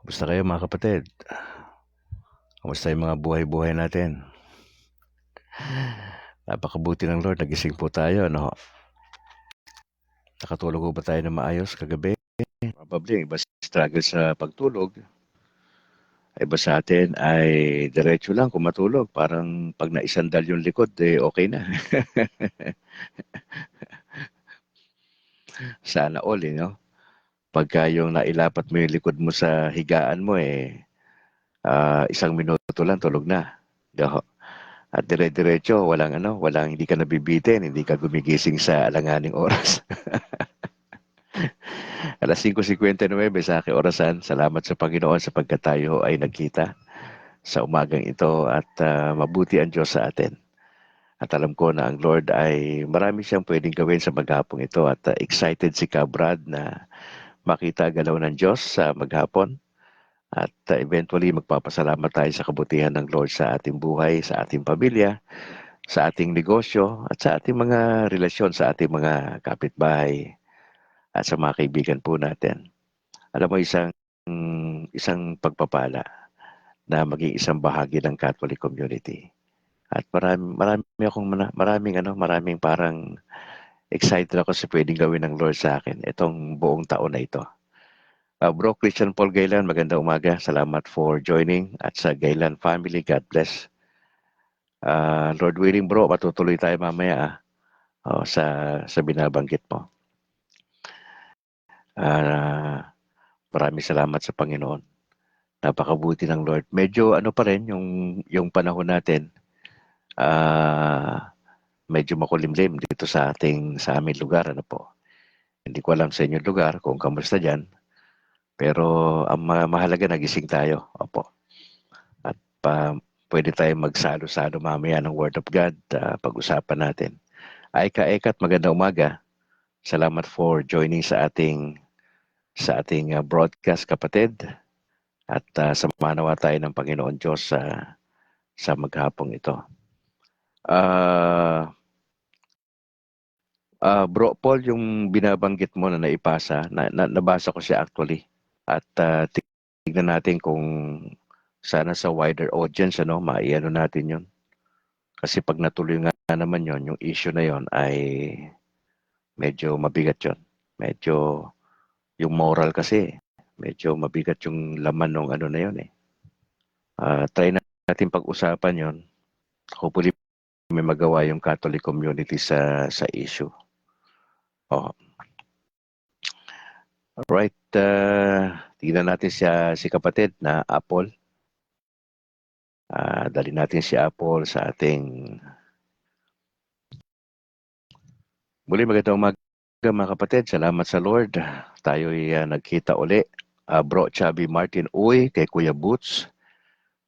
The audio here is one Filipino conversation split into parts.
Kumusta kayo mga kapatid? Kumusta yung mga buhay-buhay natin? Napakabuti ng Lord, nagising po tayo, no? Nakatulog po ba tayo na maayos kagabi? Probably, iba struggle sa pagtulog. Iba sa atin ay diretso lang kung matulog. Parang pag naisandal yung likod, okay na. Sana all, no? Pagka yung nailapat mo yung likod mo sa higaan mo, isang minuto lang, tulog na. Diho. At dire-diretso, walang hindi ka nabibitin, hindi ka gumigising sa alanganing oras. Alas 5:59 sa aking orasan. Salamat sa Panginoon sapagkat tayo ay nagkita sa umagang ito at mabuti ang Diyos sa atin. At alam ko na ang Lord ay marami siyang pwedeng gawin sa maghapong ito at excited si Kabrad na makita galaw ng Diyos sa maghapon. At eventually magpapasalamat tayo sa kabutihan ng Lord sa ating buhay, sa ating pamilya, sa ating negosyo at sa ating mga relasyon sa ating mga kapitbahay at sa mga kaibigan po natin. Alam mo, isang pagpapala na maging isang bahagi ng Catholic community. At maraming parang excited ako sa pwedeng gawin ng Lord sa akin itong buong taon na ito. Bro Christian Paul Gaylan, magandang umaga. Salamat for joining at sa Gaylan family, God bless. Lord willing bro, matutuloy tayo mamaya sa binabanggit mo. Maraming salamat sa Panginoon. Napakabuti ng Lord. Medyo ano pa rin yung panahon natin. Medyo makulimlim dito sa aming lugar, ano po. Hindi ko alam sa inyong lugar kung kamusta diyan, pero ang mahalaga nagising tayo. Opo. At pwede tayong magsalo-salo mamaya ng Word of God, pag-usapan natin. Aika Ekat, magandang umaga. Salamat for joining sa ating broadcast, kapatid. At samanawa tayo ng Panginoon Diyos sa maghapong ito. Bro Paul, yung binabanggit mo na naipasa, nabasa ko siya actually. At tignan natin kung sana sa wider audience, maiano natin yun. Kasi pag natuloy nga naman yon, yung issue na yon ay medyo mabigat yon. Medyo, yung moral kasi, medyo mabigat yung laman ng ano na yon eh. Try natin pag-usapan yon. Hopefully may magawa yung Catholic community sa issue. Oh. Alright, tignan natin si kapatid na Apple. Dali natin si Apple sa ating... Muli magandang umaga mga kapatid. Salamat sa Lord. Tayo'y nagkita uli. Bro Chubby Martin Uy, kay Kuya Boots.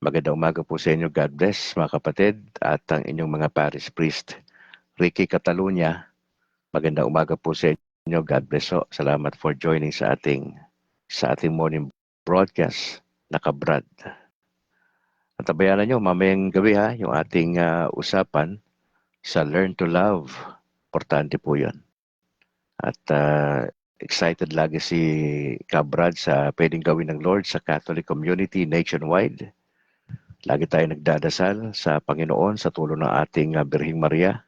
Magandang umaga po sa inyo. God bless mga kapatid. At ang inyong mga parish priest. Ricky Catalunya, magandang umaga po sa inyo. God bless po. Salamat for joining sa ating morning broadcast. Nakabrad. At tabayanan nyo, mamayang gabi yung ating usapan sa Learn to Love. Importante po yun. At excited lagi si Kabrad sa pwedeng gawin ng Lord sa Catholic community nationwide. Lagi tayo nagdadasal sa Panginoon sa tulong ng ating Birhing Maria.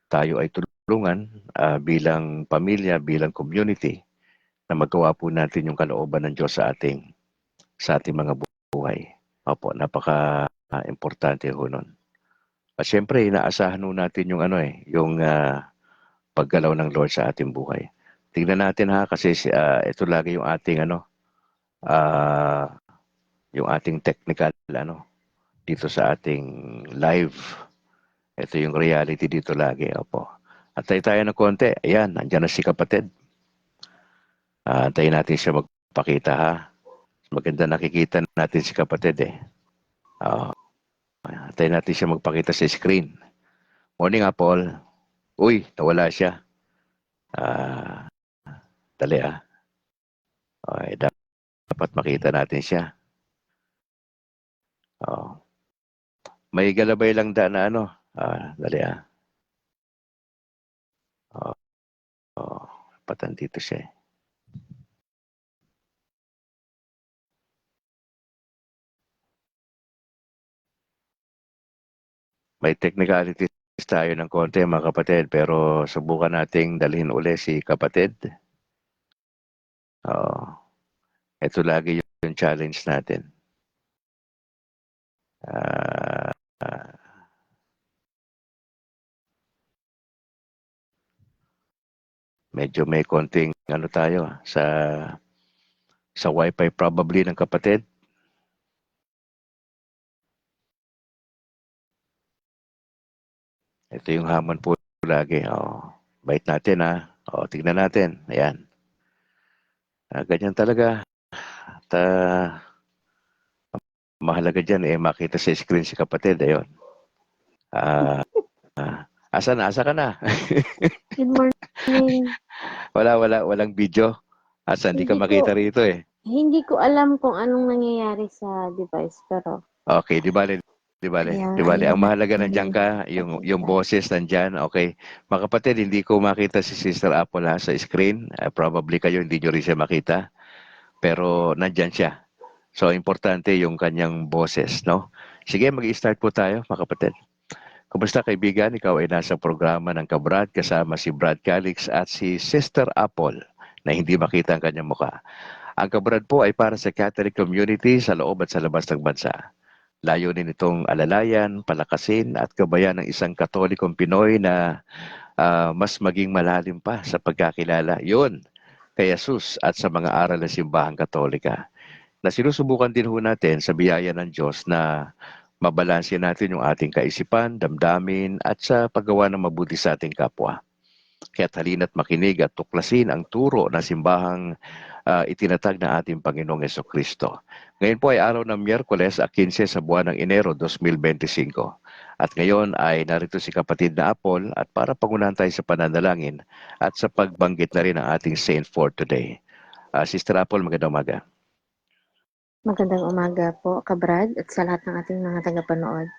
Tayo ay tulungan bilang pamilya, bilang community na magawa po natin yung kalooban ng Diyos sa ating mga buhay. Opo, napaka-importante ho nun. At syempre, inaasahan ho natin yung paggalaw ng Lord sa ating buhay. Tingnan natin kasi ito lagi ah, yung ating technical dito sa ating live. Ito yung reality dito lagi, opo. At tayo ng konti. Ayan, nandiyan na si kapatid. Antayin natin siya magpakita ha. Maganda nakikita natin si kapatid eh. Antayin natin siya magpakita sa screen. Morning, Apple. Uy, nawala siya. Dali Okay, dapat makita natin siya. Oh. May galabay lang na dali dapat andito siya eh. May technicalities tayo ng konti mga kapatid, pero subukan nating dalhin uli si kapatid. Ito lagi yung challenge natin. Ah, ah, medyo may konting ano tayo sa wifi probably ng kapatid. Ito yung hamon po lagi. Bait natin tignan natin. Ayan. Ganyan talaga. At mahalaga dyan makita sa screen si kapatid. Ayun. Asa ka na? Good morning. Walang video. Hindi ka makita rito eh. Hindi ko alam kung anong nangyayari sa device, pero Okay, di bale. ayan Ang mahalaga nandiyan natin ka, yung boses nandiyan, okay. Mga kapatid, hindi ko makita si Sister Apple sa screen. Probably kayo hindi nyo rin siya makita. Pero nandiyan siya. So, importante yung kanyang boses, no? Sige, mag-start po tayo, mga kapatid. Kumusta kaibigan? Ikaw ay nasa programa ng Kabrad kasama si Brad Calix at si Sister Apple na hindi makita ang kanyang muka. Ang Kabrad po ay para sa Catholic community sa loob at sa labas ng bansa. Layunin nitong alalayan, palakasin at gabayan ng isang Katolikong Pinoy na mas maging malalim pa sa pagkakilala. Yun, kay Jesus at sa mga aral ng simbahang Katolika. Na sinusubukan din ho natin sa biyaya ng Diyos na mabalanse natin yung ating kaisipan, damdamin at sa paggawa ng mabuti sa ating kapwa. Kaya't halina't makinig at tuklasin ang turo na simbahang itinatag ng ating Panginoong Kristo. Ngayon po ay araw ng Miyerkules, 15 sa buwan ng Enero 2025. At ngayon ay narito si kapatid na Apol at para pangunahan tayo sa pananalangin at sa pagbanggit na rin ng ating saint for today. Sister Apol, magandang umaga. Magandang umaga po, Kabrad, at sa lahat ng ating mga tagapanood.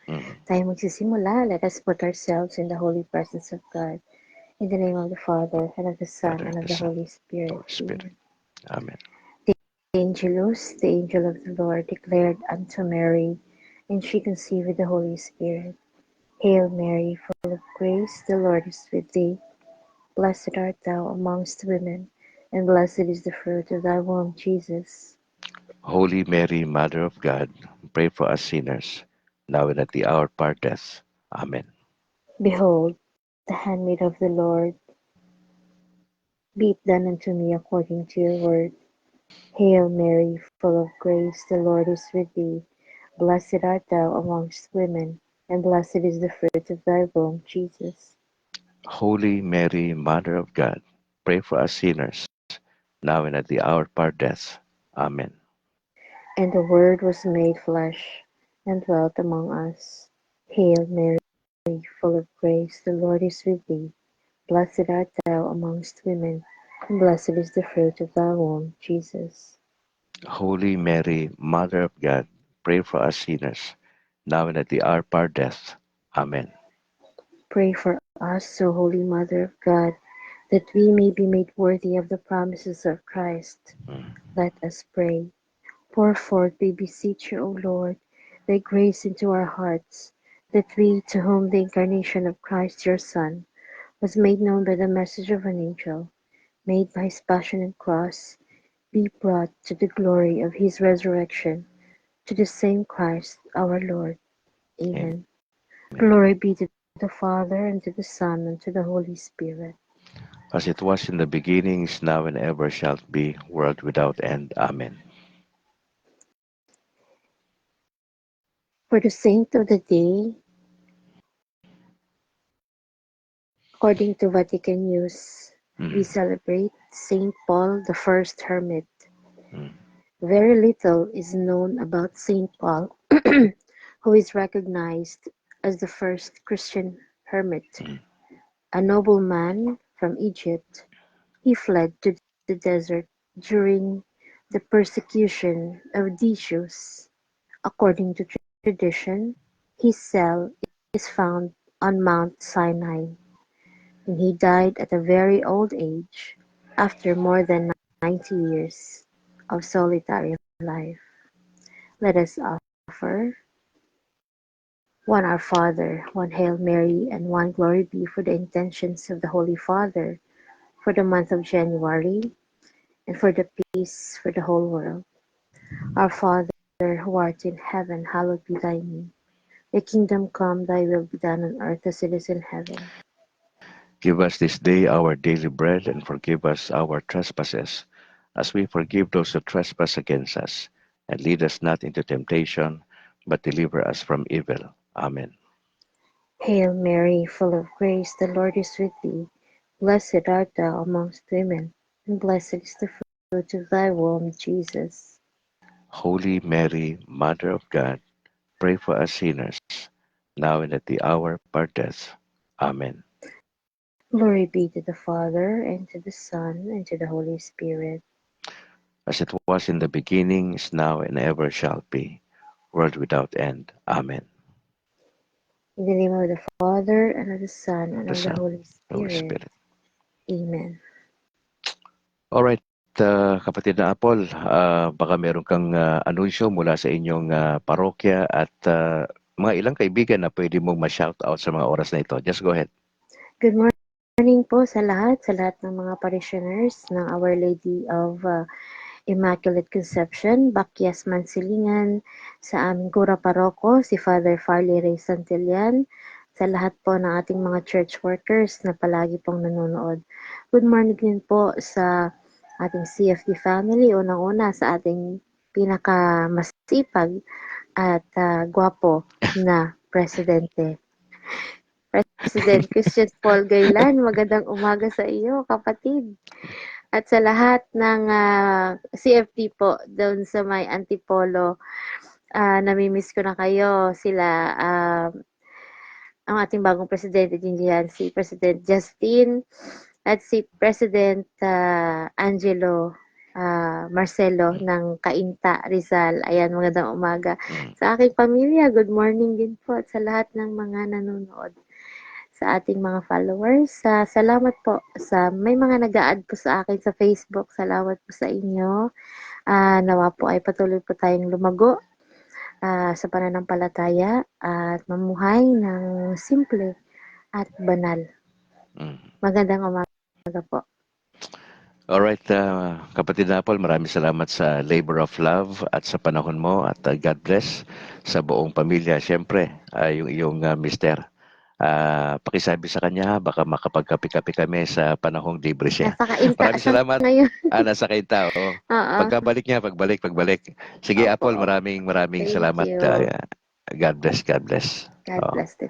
Tayo magsisimula. Let us put ourselves in the holy presence of God. In the name of the Father, and of the Son, and of the Holy Spirit. Amen. The Angelus, the angel of the Lord, declared unto Mary, and she conceived with the Holy Spirit. Hail Mary, full of grace, the Lord is with thee. Blessed art thou amongst women, and blessed is the fruit of thy womb, Jesus. Holy Mary, Mother of God, pray for us sinners, now and at the hour of our death. Amen. Behold, the handmaid of the Lord, be it done unto me according to your word. Hail Mary, full of grace, the Lord is with thee. Blessed art thou amongst women, and blessed is the fruit of thy womb, Jesus. Holy Mary, Mother of God, pray for us sinners, now and at the hour of our death. Amen. And the Word was made flesh, and dwelt among us. Hail Mary, full of grace, the Lord is with thee. Blessed art thou amongst women, and blessed is the fruit of thy womb, Jesus. Holy Mary, Mother of God, pray for us sinners, now and at the hour of our death. Amen. Pray for us, O Holy Mother of God, that we may be made worthy of the promises of Christ. Let us pray. Pour forth, we beseech you, O Lord, thy grace into our hearts, that we, to whom the incarnation of Christ your Son was made known by the message of an angel, made by his passion and cross, be brought to the glory of his resurrection, to the same Christ our Lord. Amen. Glory be to the Father, and to the Son, and to the Holy Spirit. As it was in the beginning, is now, and ever shall be, world without end. Amen. For the saint of the day, according to Vatican News, we celebrate Saint Paul the First Hermit. Very little is known about Saint Paul, who is recognized as the first Christian hermit. A nobleman from Egypt, he fled to the desert during the persecution of Decius. According to tradition, his cell is found on Mount Sinai, and he died at a very old age, after more than 90 years of solitary life. Let us offer one Our Father, one Hail Mary, and one Glory be for the intentions of the Holy Father, for the month of January, and for the peace for the whole world. Our Father, who art in heaven, hallowed be thy name. Thy kingdom come, thy will be done on earth as it is in heaven. Give us this day our daily bread, and forgive us our trespasses, as we forgive those who trespass against us. And lead us not into temptation, but deliver us from evil. Amen. Hail Mary, full of grace, the Lord is with thee. Blessed art thou amongst women, and blessed is the fruit of thy womb, Jesus. Holy Mary, Mother of God, pray for us sinners, now and at the hour of our death. Amen. Glory be to the Father, and to the Son, and to the Holy Spirit. As it was in the beginning, is now, and ever shall be, world without end. Amen. In the name of the Father, and of the Son, Of and the of the Son, Holy the Holy Spirit. Spirit. Amen. Alright, kapatid na Apple, baka meron kang anunsyo mula sa inyong parokya at mga ilang kaibigan na pwede mong ma-shoutout sa mga oras na ito. Just go ahead. Good morning po sa lahat ng mga parishioners ng Our Lady of Immaculate Conception, Bakyas Mansilingan, sa aming Kura Paroko, si Father Farley Ray Santillan, sa lahat po ng ating mga church workers na palagi pong nanonood. Good morning din po sa ating CFD family, unang-una sa ating pinakamasipag at gwapo na presidente. President Christian Paul Gaylan, magandang umaga sa iyo, kapatid. At sa lahat ng CFD po doon sa may Antipolo, namimiss ko na kayo. Sila, ang ating bagong presidente din diyan, si President Justin at si President Angelo Marcelo ng Cainta, Rizal. Ayan, magandang umaga. Sa aking pamilya, good morning din po at sa lahat ng mga nanonood. Sa ating mga followers. Salamat po sa may mga nag-a-add po sa akin sa Facebook. Salamat po sa inyo. Nawa po ay patuloy po tayong lumago sa pananampalataya at mamuhay ng simple at banal. Magandang umaga po. Alright, kapatid na Apple, maraming salamat sa labor of love at sa panahon mo at God bless sa buong pamilya. Siyempre, yung iyong mister. Pakisabi sa kanya, baka makapagkapi-kapi kami sa panahong libre siya. Nasa Cainta Maraming salamat. Ngayon. Nasa Cainta, oo. Pagkabalik niya, pagbalik. Sige, Opo. Apple, maraming Thank salamat. you. God bless. God bless din.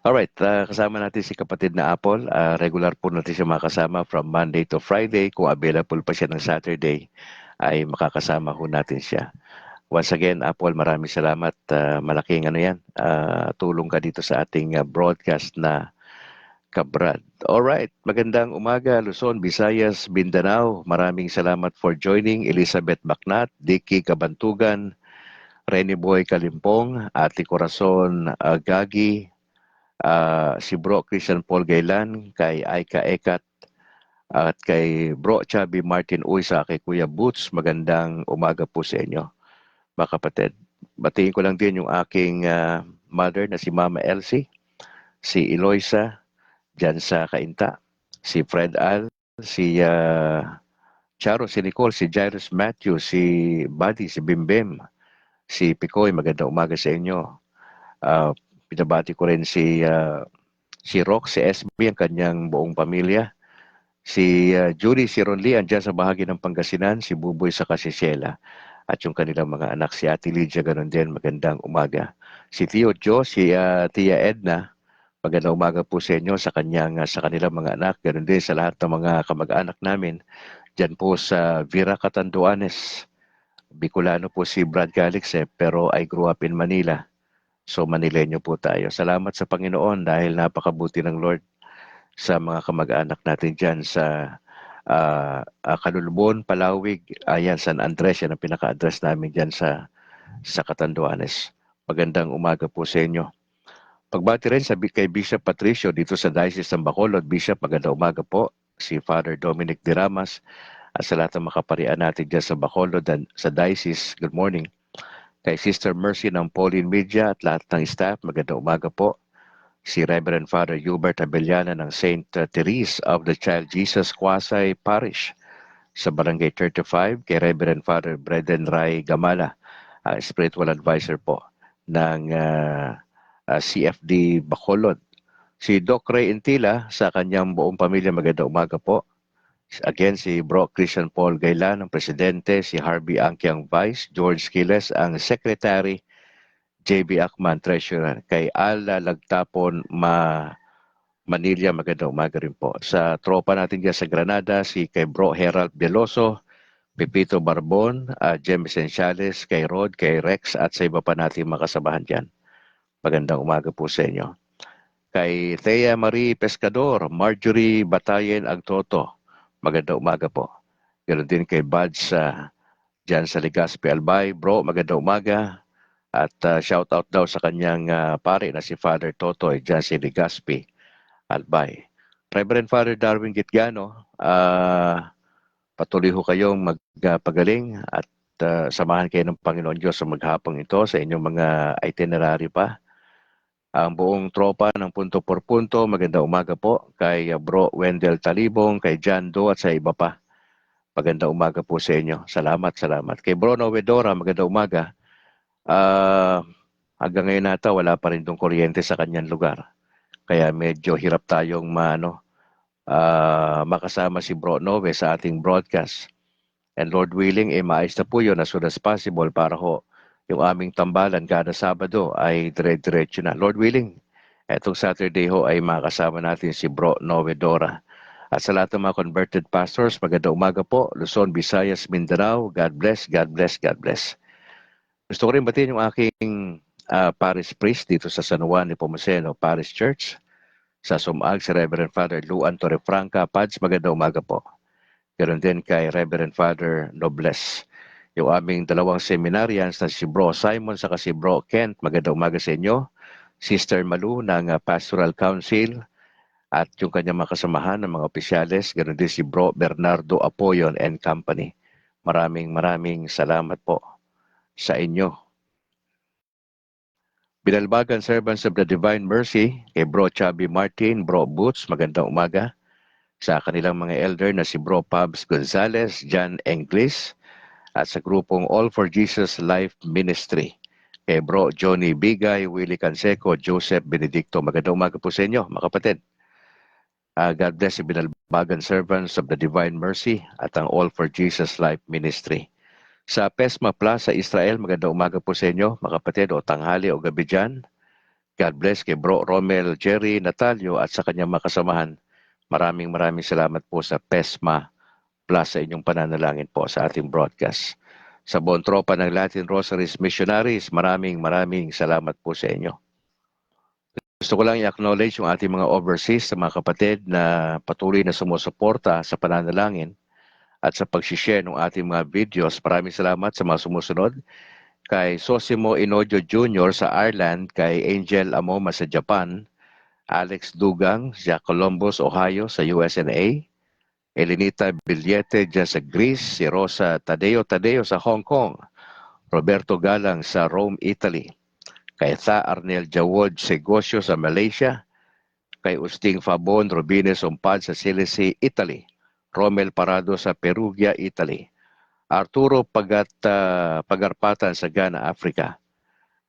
Alright, kasama natin si kapatid na Apple. Regular po natin siya makasama from Monday to Friday. Kung available pa siya ng Saturday, ay makakasama ho natin siya. Once again, Apple, maraming salamat. Malaking tulong ka dito sa ating broadcast na kabrad. Alright, magandang umaga, Luzon, Visayas, Mindanao. Maraming salamat for joining. Elizabeth Bacnat, Dicky Kabantugan, Rene Boy Kalimpong, Ate Corazon Gagi, si Bro Christian Paul Gaylan, kay Aika Ekat, at kay Bro Chubby Martin Uy, sa kay Kuya Boots. Magandang umaga po sa inyo, mga kapatid. Batiin ko lang din yung aking mother na si Mama Elsie, si Eloisa, dyan sa Cainta, si Fred Al, si Charo, si Nicole, si Jairus Matthew, si Buddy, si Bimbim, si Picoy. Magandang umaga sa inyo. Pinabati ko rin si Rock, si SB, ang kanyang buong pamilya. Si Judy, si Ronly, andyan sa bahagi ng Pangasinan, si Buboy sa Kasisela. At yung kanilang mga anak, si Ate Lydia, ganun din, magandang umaga. Si Tio Joe, si Tia Edna, magandang umaga po sa inyo, sa kanilang mga anak, ganun din sa lahat ng mga kamag-anak namin. Diyan po sa Vira Catanduanes, Bicolano po si Brad Calix, pero I grew up in Manila. So Manileño po tayo. Salamat sa Panginoon dahil napakabuti ng Lord sa mga kamag-anak natin dyan sa Kalulubon, Palawig, San Andres, yan ang pinaka-address namin dyan sa Catanduanes. Magandang umaga po sa inyo. Pagbati rin kay Bishop Patricio dito sa Diocese ng Bacolod. Bishop, magandang umaga po. Si Father Dominic Diramas at sa lahat ng makaparian natin dyan sa Bacolod, sa Diocese. Good morning. Kay Sister Mercy ng Pauline Media at lahat ng staff, magandang umaga po. Si Reverend Father Hubert Abellana ng St. Therese of the Child Jesus Quasay Parish sa Barangay 35, kay Reverend Father Breden Ray Gamala, spiritual advisor po ng CFD Bacolod. Si Doc Ray Intila sa kanyang buong pamilya, magandang umaga po. Again, si Bro Christian Paul Gaylan, ang presidente, si Harvey Angkiang Vice, George Quiles, ang secretary, JB Akman, treasurer, kay Ala Lagtapon Manila, magandang umaga rin po. Sa tropa natin dyan sa Granada, si kay Bro Herald Veloso, Pepito Barbon, Jem Esenciales, kay Rod, kay Rex, at sa iba pa natin makasabahan dyan. Magandang umaga po sa inyo. Kay Thea Marie Pescador, Marjorie Batayen Agtoto, magandang umaga po. Ganoon din kay Buds dyan sa Legazpi Albay. Bro, magandang umaga. At shout out daw sa kanyang pare na si Father Totoy dyan sa Legazpi Albay. Reverend Father Darwin Gitgano, patuloy ho kayong magpagaling at samahan kayo ng Panginoon Diyos sa maghapong ito sa inyong mga itinerary pa. Ang buong tropa ng Punto por Punto, magandang umaga po kay Bro Wendell Talibong, kay John Doe at sa iba pa. Magandang umaga po sa inyo. Salamat, salamat. Kay Bro Novedora, magandang umaga. Hanggang ngayon nata, wala pa rin tong kuryente sa kanyang lugar. Kaya medyo hirap tayong makasama si Bro Nove sa ating broadcast. And Lord willing, maayos na po yun as soon as possible para ho yung aming tambalan kada Sabado ay dire-diretso na. Lord willing, etong Saturday ho ay makasama natin si Bro Novedora. At sa lahat ng mga converted pastors, magandang umaga po. Luzon, Visayas, Mindanao, God bless, God bless, God bless. Gusto ko rin batiin yung aking parish priest dito sa San Juan Nepomuceno Parish Church. Sa Sumag, si Reverend Father Luan Torrefranca. Pads, magandang umaga po. Ganoon din kay Reverend Father Nobles. Yung aming dalawang seminarians na si Bro Simon sa si Bro Kent, magandang umaga sa inyo. Sister Malu ng Pastoral Council at yung kanyang mga kasamahan ng mga opisyales, ganoon din si Bro Bernardo Apoyon and Company. Maraming salamat po sa inyo. Binalbagan Servants of the Divine Mercy, kay Bro Chubby Martin, Bro Boots, magandang umaga. Sa kanilang mga elder na si Bro Pabs Gonzales, John Englis, at sa grupong All for Jesus Life Ministry. Kay Bro Johnny Bigay, Willie Canseco, Joseph Benedicto. Magandang umaga po sa inyo, mga kapatid. God bless the Binalbagan Servants of the Divine Mercy at ang All for Jesus Life Ministry. Sa Pesma Plaza, Israel, magandang umaga po sa inyo, mga kapatid, o tanghali o gabi dyan. God bless kay Bro Romel Jerry Natalio at sa kanyang mga kasamahan. Maraming salamat po sa Pesma Plus sa inyong pananalangin po sa ating broadcast. Sa buong tropa ng Latin Rosaries Missionaries, maraming salamat po sa inyo. Gusto ko lang i-acknowledge yung ating mga overseas sa mga kapatid na patuloy na sumusuporta sa pananalangin at sa pag-share ng ating mga videos. Maraming salamat sa mga sumusunod. Kay Sosimo Inodio Jr. sa Ireland, kay Angel Amoma sa Japan, Alex Dugang sa Columbus, Ohio sa USA, Elenita Billete dyan sa Greece, si Rosa Tadeo sa Hong Kong, Roberto Galang sa Rome, Italy, kay Tha Arnel Jawod Segosyo sa Malaysia, kay Usting Fabon Robines Umpad sa Silisi, Italy, Romel Parado sa Perugia, Italy, Arturo Pagarpatan sa Ghana, Africa,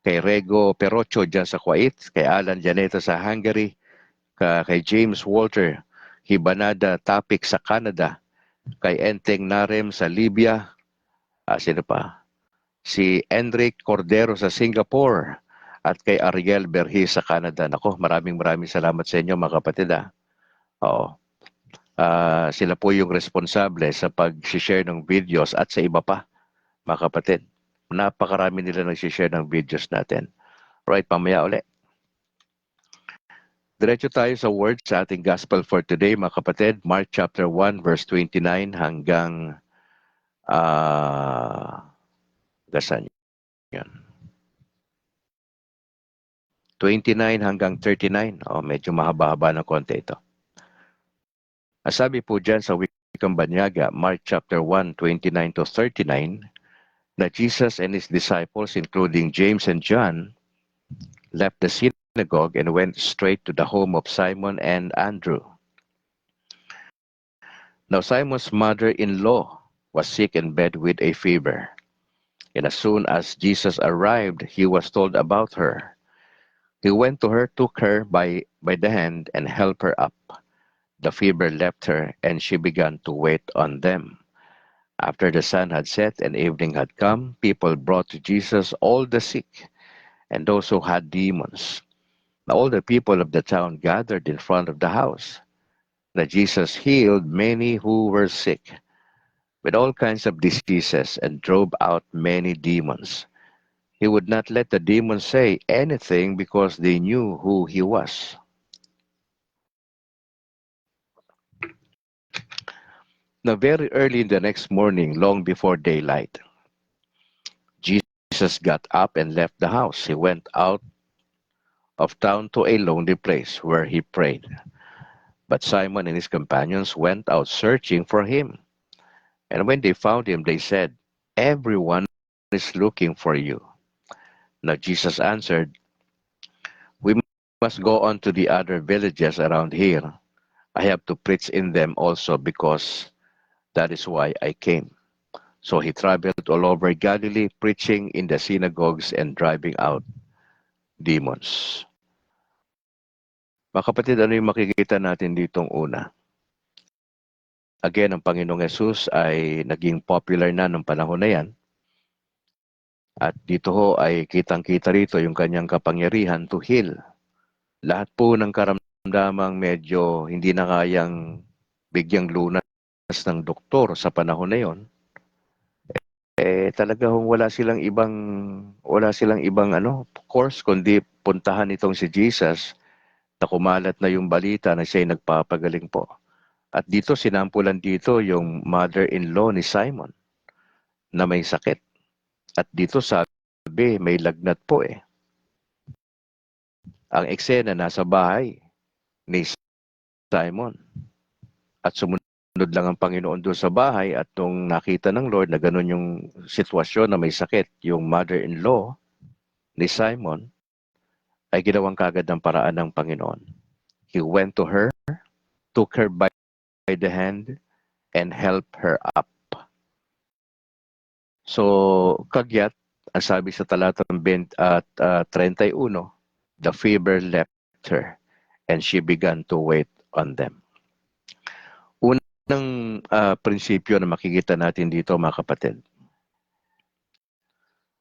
kay Rego Perocho dyan sa Kuwait, kay Alan Janeta sa Hungary, kay James Walter Hibanada Tapik sa Canada, kay Enteng Narem sa Libya, sino pa? Si Enric Cordero sa Singapore, at kay Ariel Berhis sa Canada. Nako, maraming salamat sa inyo, mga kapatid. Oo. Sila po yung responsable sa pag-share ng videos at sa iba pa, mga kapatid. Napakarami nila nag-share ng videos natin. Right, pamaya ulit. Diretso tayo sa word sa ating gospel for today, mga kapatid. Mark chapter 1 verse 29 hanggang gasan yan. 29 hanggang 39. Medyo mahaba-haba ng konti ito. Sabi po dyan sa Wikang Banyaga, Mark chapter 1, 29 to 39, that Jesus and his disciples, including James and John, left the synagogue and went straight to the home of Simon and Andrew. Now Simon's mother-in-law was sick in bed with a fever. And as soon as Jesus arrived, he was told about her. He went to her, took her by the hand, and helped her up. The fever left her, and she began to wait on them. After the sun had set and evening had come, people brought to Jesus all the sick and those who had demons. Now all the people of the town gathered in front of the house. Now Jesus healed many who were sick with all kinds of diseases and drove out many demons. He would not let the demons say anything because they knew who he was. Now very early in the next morning, long before daylight, Jesus got up and left the house. He went out of town to a lonely place where he prayed. But Simon and his companions went out searching for him. And when they found him, they said, "Everyone is looking for you." Now Jesus answered, "We must go on to the other villages around here. I have to preach in them also because that is why I came." So he traveled all over Galilee, preaching in the synagogues and driving out demons. Mga kapatid, ano yung makikita natin ditong una? Again, ang Panginoong Yesus ay naging popular na nung panahon na yan. At dito ho ay kitang-kita rito yung kanyang kapangyarihan to heal. Lahat po ng karamdamang medyo hindi na kayang bigyang lunas ng doktor sa panahon na yon, talaga hong wala silang ibang course kundi puntahan itong si Jesus na kumalat na yung balita na siya'y nagpapagaling po. At dito sinampulan dito yung mother-in-law ni Simon na may sakit. At dito sabi may lagnat po eh. Ang eksena nasa bahay ni Simon. At sumunod lang ang Panginoon doon sa bahay at nung nakita ng Lord na ganun yung sitwasyon na may sakit, yung mother-in-law ni Simon, ay ginawang kagad ng paraan ng Panginoon. He went to her, took her by the hand, and helped her up. So, kagyat, ang sabi sa talatang 31, the fever left her, and she began to wait on them. Unang prinsipyo na makikita natin dito, mga kapatid,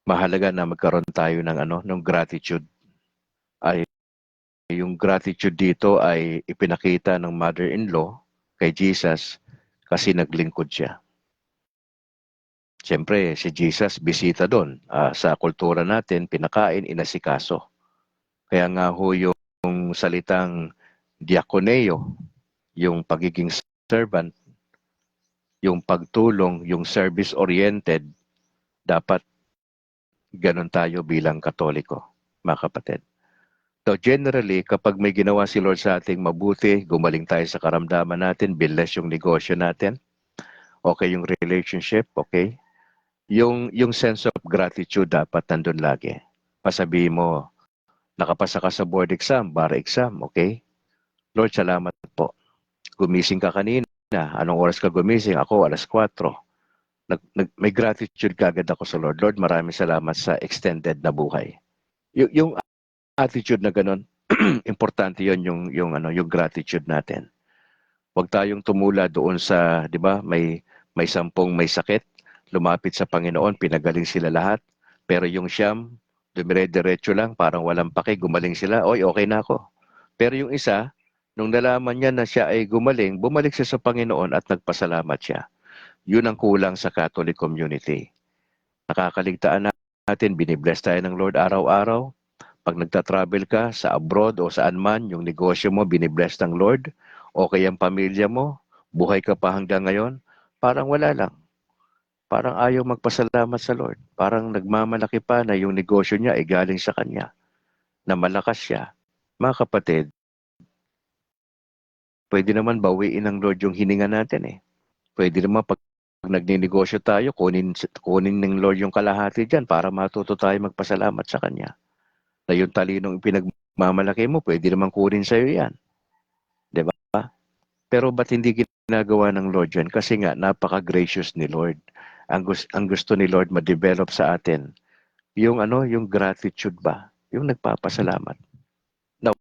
mahalaga na magkaroon tayo ng gratitude. Ay yung gratitude dito ay ipinakita ng mother-in-law kay Jesus kasi naglingkod siya. Siyempre, si Jesus bisita doon. Sa kultura natin, pinakain, inasikaso. Kaya nga ho yung salitang diakoneo, yung pagiging servant, yung pagtulong, yung service-oriented, dapat ganun tayo bilang Katoliko, mga kapatid. So generally, kapag may ginawa si Lord sa ating mabuti, gumaling tayo sa karamdaman natin, bilas yung negosyo natin, okay yung relationship, okay? Yung sense of gratitude dapat nandun lagi. Pasabi mo, nakapasa ka sa board exam, bar exam, okay? Lord, salamat po. Gumising ka kanina. Anong oras ka gumising? Ako, 4:00. May gratitude kagad ako sa Lord. Lord, maraming salamat sa extended na buhay. Yung attitude na ganun, importante yon yung gratitude natin. Huwag tayong tumula doon sa, 'di ba, may 10 may sakit, lumapit sa Panginoon, pinagaling sila lahat, pero yung siyam, dumire-diretso lang, parang walang pake, gumaling sila, oy, okay na ako. Pero yung isa, nung nalaman niya na siya ay gumaling, bumalik siya sa Panginoon at nagpasalamat siya. Yun ang kulang sa Catholic community. Nakakaligtaan natin, binibless tayo ng Lord araw-araw. Pag nagta-travel ka sa abroad o saan man, yung negosyo mo binibless ng Lord, o kaya ang pamilya mo, buhay ka pa hanggang ngayon, parang wala lang. Parang ayaw magpasalamat sa Lord. Parang nagmamalaki pa na yung negosyo niya ay galing sa Kanya, na malakas siya. Mga kapatid, pwede naman bawiin ng Lord yung hininga natin eh. Pwede naman nagninegosyo tayo, kunin ng Lord yung kalahati dyan para matuto tayo magpasalamat sa Kanya. Na yung talinong pinagmamalaki mo, pwede naman kunin sa'yo yan. Di ba? Pero ba't hindi ginagawa ng Lord yan? Kasi nga, napaka-gracious ni Lord. Ang gusto ni Lord ma-develop sa atin, yung gratitude ba? Yung nagpapasalamat. Now,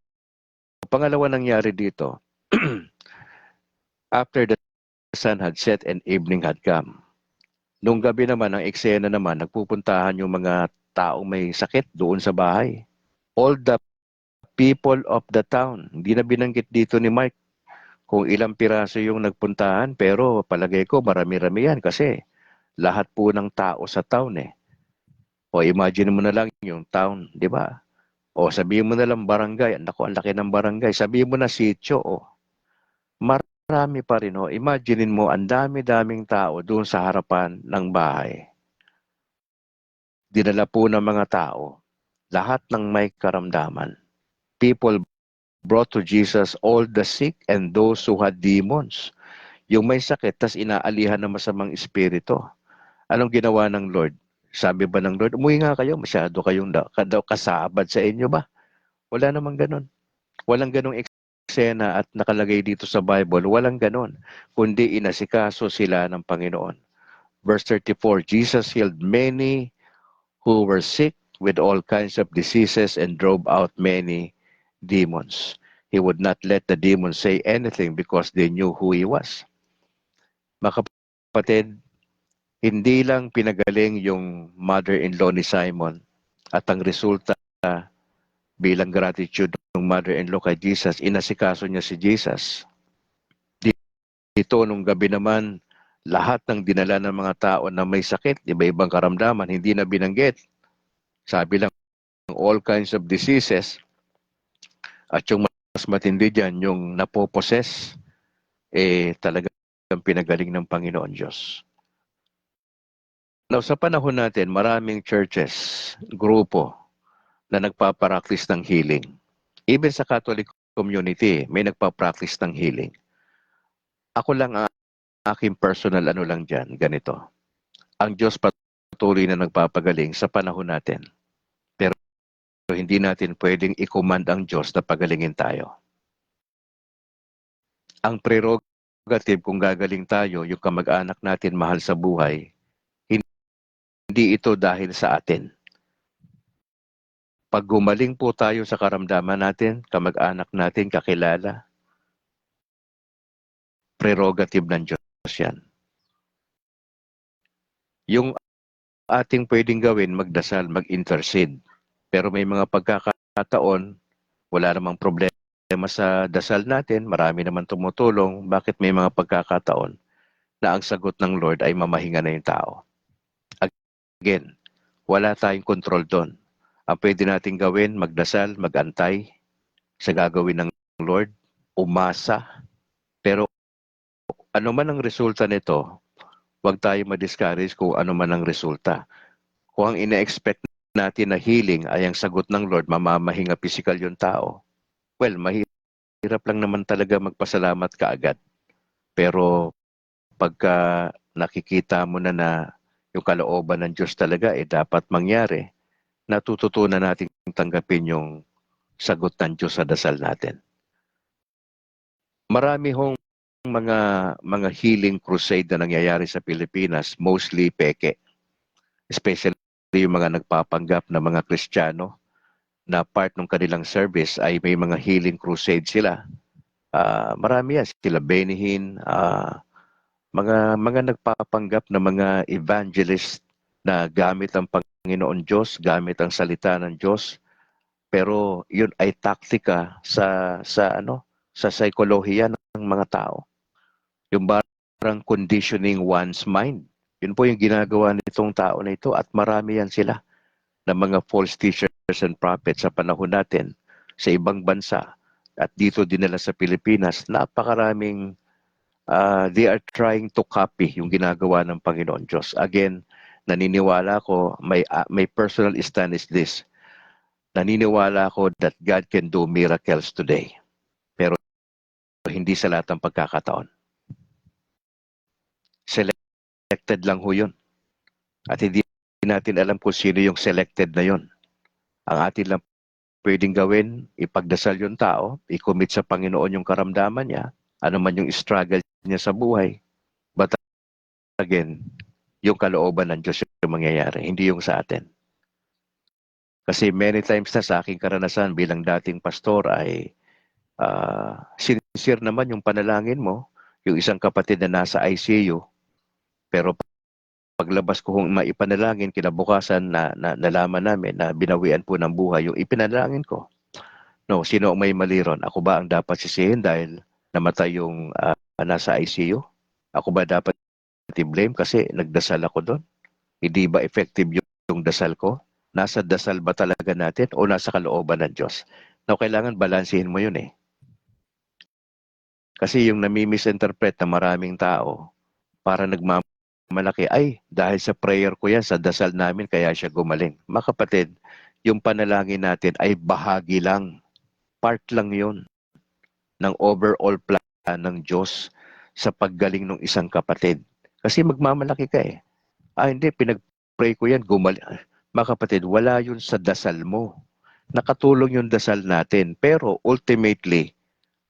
pangalawa nangyari dito, after the sun had set and evening had come, nung gabi naman, ang eksena naman, nagpupuntahan yung mga taong may sakit doon sa bahay. All the people of the town. Hindi na binanggit dito ni Mark kung ilang piraso yung nagpuntahan, pero palagay ko marami-rami yan kasi lahat po ng tao sa town eh. O imagine mo na lang yung town, di ba? O sabihin mo na lang barangay, naku, ang laki ng barangay. Sabihin mo na sitio, o marami pa rin. O imaginein mo, ang dami-daming tao doon sa harapan ng bahay. Dinala po ng mga tao, lahat ng may karamdaman. People brought to Jesus all the sick and those who had demons. Yung may sakit, tas inaalihan ng masamang espiritu. Anong ginawa ng Lord? Sabi ba ng Lord, umuwi nga kayo, masyado kayong kasabad sa inyo ba? Wala namang ganun. Walang ganung eksena at nakalagay dito sa Bible. Walang ganun. Kundi inasikaso sila ng Panginoon. Verse 34, Jesus healed many who were sick with all kinds of diseases and drove out many demons. He would not let the demons say anything because they knew who he was. Mga kapatid, hindi lang pinagaling yung mother-in-law ni Simon at ang resulta bilang gratitude ng mother-in-law kay Jesus, inasikaso niya si Jesus. Dito nung gabi naman, lahat ng dinala ng mga tao na may sakit, iba-ibang karamdaman, hindi na binanggit. Sabi lang, all kinds of diseases. At yung mas matindi dyan, yung napoposes, talagang pinagaling ng Panginoon Diyos. Now, sa panahon natin, maraming churches, grupo, na nagpapractice ng healing. Even sa Catholic community, may nagpa-practice ng healing. Ako lang aking personal lang dyan, ganito. Ang Diyos patuloy na nagpapagaling sa panahon natin. Pero hindi natin pwedeng i-command ang Diyos na pagalingin tayo. Ang prerogative kung gagaling tayo, yung kamag-anak natin mahal sa buhay, hindi ito dahil sa atin. Pag gumaling po tayo sa karamdaman natin, kamag-anak natin, kakilala, prerogative ng Diyos yan. Yung ating pwedeng gawin, magdasal, mag-intercede. Pero may mga pagkakataon, wala namang problema sa dasal natin, marami naman tumutulong, bakit may mga pagkakataon na ang sagot ng Lord ay mamahinga na yung tao? Again, wala tayong control doon. Ang pwede natin gawin, magdasal, magantay sa gagawin ng Lord, umasa. Pero ano man ang resulta nito, huwag tayo ma-discourage kung ano man ang resulta. Kung ang ina-expect natin na healing ay ang sagot ng Lord, mamamahinga physical yung tao. Well, mahirap lang naman talaga magpasalamat kaagad. Pero pagka nakikita mo na yung kalooban ng Diyos talaga dapat mangyari, natututunan natin tanggapin yung sagot ng Diyos sa dasal natin. Marami hong mga healing crusade na nangyayari sa Pilipinas, mostly peke. Especially yung mga nagpapanggap na mga Kristiyano na part ng kanilang service ay may mga healing crusade sila. Marami yan. Sila Benihin, mga nagpapanggap na mga evangelist na gamit ang Panginoon Diyos, gamit ang salita ng Diyos. Pero yun ay taktika sa psikolohiya ng mga tao. Yung parang conditioning one's mind. Yun po yung ginagawa nitong tao na ito at marami yan sila na mga false teachers and prophets sa panahon natin sa ibang bansa at dito dinala sa Pilipinas. Napakaraming they are trying to copy yung ginagawa ng Panginoon Diyos. Again, naniniwala ko, may personal stand is this. Naniniwala ko that God can do miracles today. Pero hindi sa lahat ng pagkakataon. Selective selected lang ho yun. At hindi natin alam kung sino yung selected na yun. Ang atin lang pwedeng gawin, ipagdasal yung tao, i-commit sa Panginoon yung karamdaman niya, ano man yung struggle niya sa buhay. But again, yung kalooban ng Diyos yung mangyayari, hindi yung sa atin. Kasi many times na sa aking karanasan bilang dating pastor ay sincere naman yung panalangin mo, yung isang kapatid na nasa ICU, pero paglabas ko kung maipanalangin, kinabukasan na nalaman namin na binawian po ng buhay yung ipinalangin ko. No, sino ang may mali ron? Ako ba ang dapat sisihin dahil namatay yung nasa ICU? Ako ba dapat i-blame kasi nagdasal ako doon? Hindi ba effective yung dasal ko? Nasa dasal ba talaga natin o nasa kalooban ng Diyos? No, kailangan balansehin mo yun eh. Kasi yung nami-misinterpret na maraming tao, para nagmamalaki, ay dahil sa prayer ko yan, sa dasal namin, kaya siya gumaling. Mga kapatid, yung panalangin natin ay bahagi lang. Part lang yun ng overall plan ng Diyos sa paggaling ng isang kapatid. Kasi magmamalaki ka eh. Hindi, pinag-pray ko yan, gumaling. Mga kapatid, wala yun sa dasal mo. Nakatulong yung dasal natin. Pero ultimately,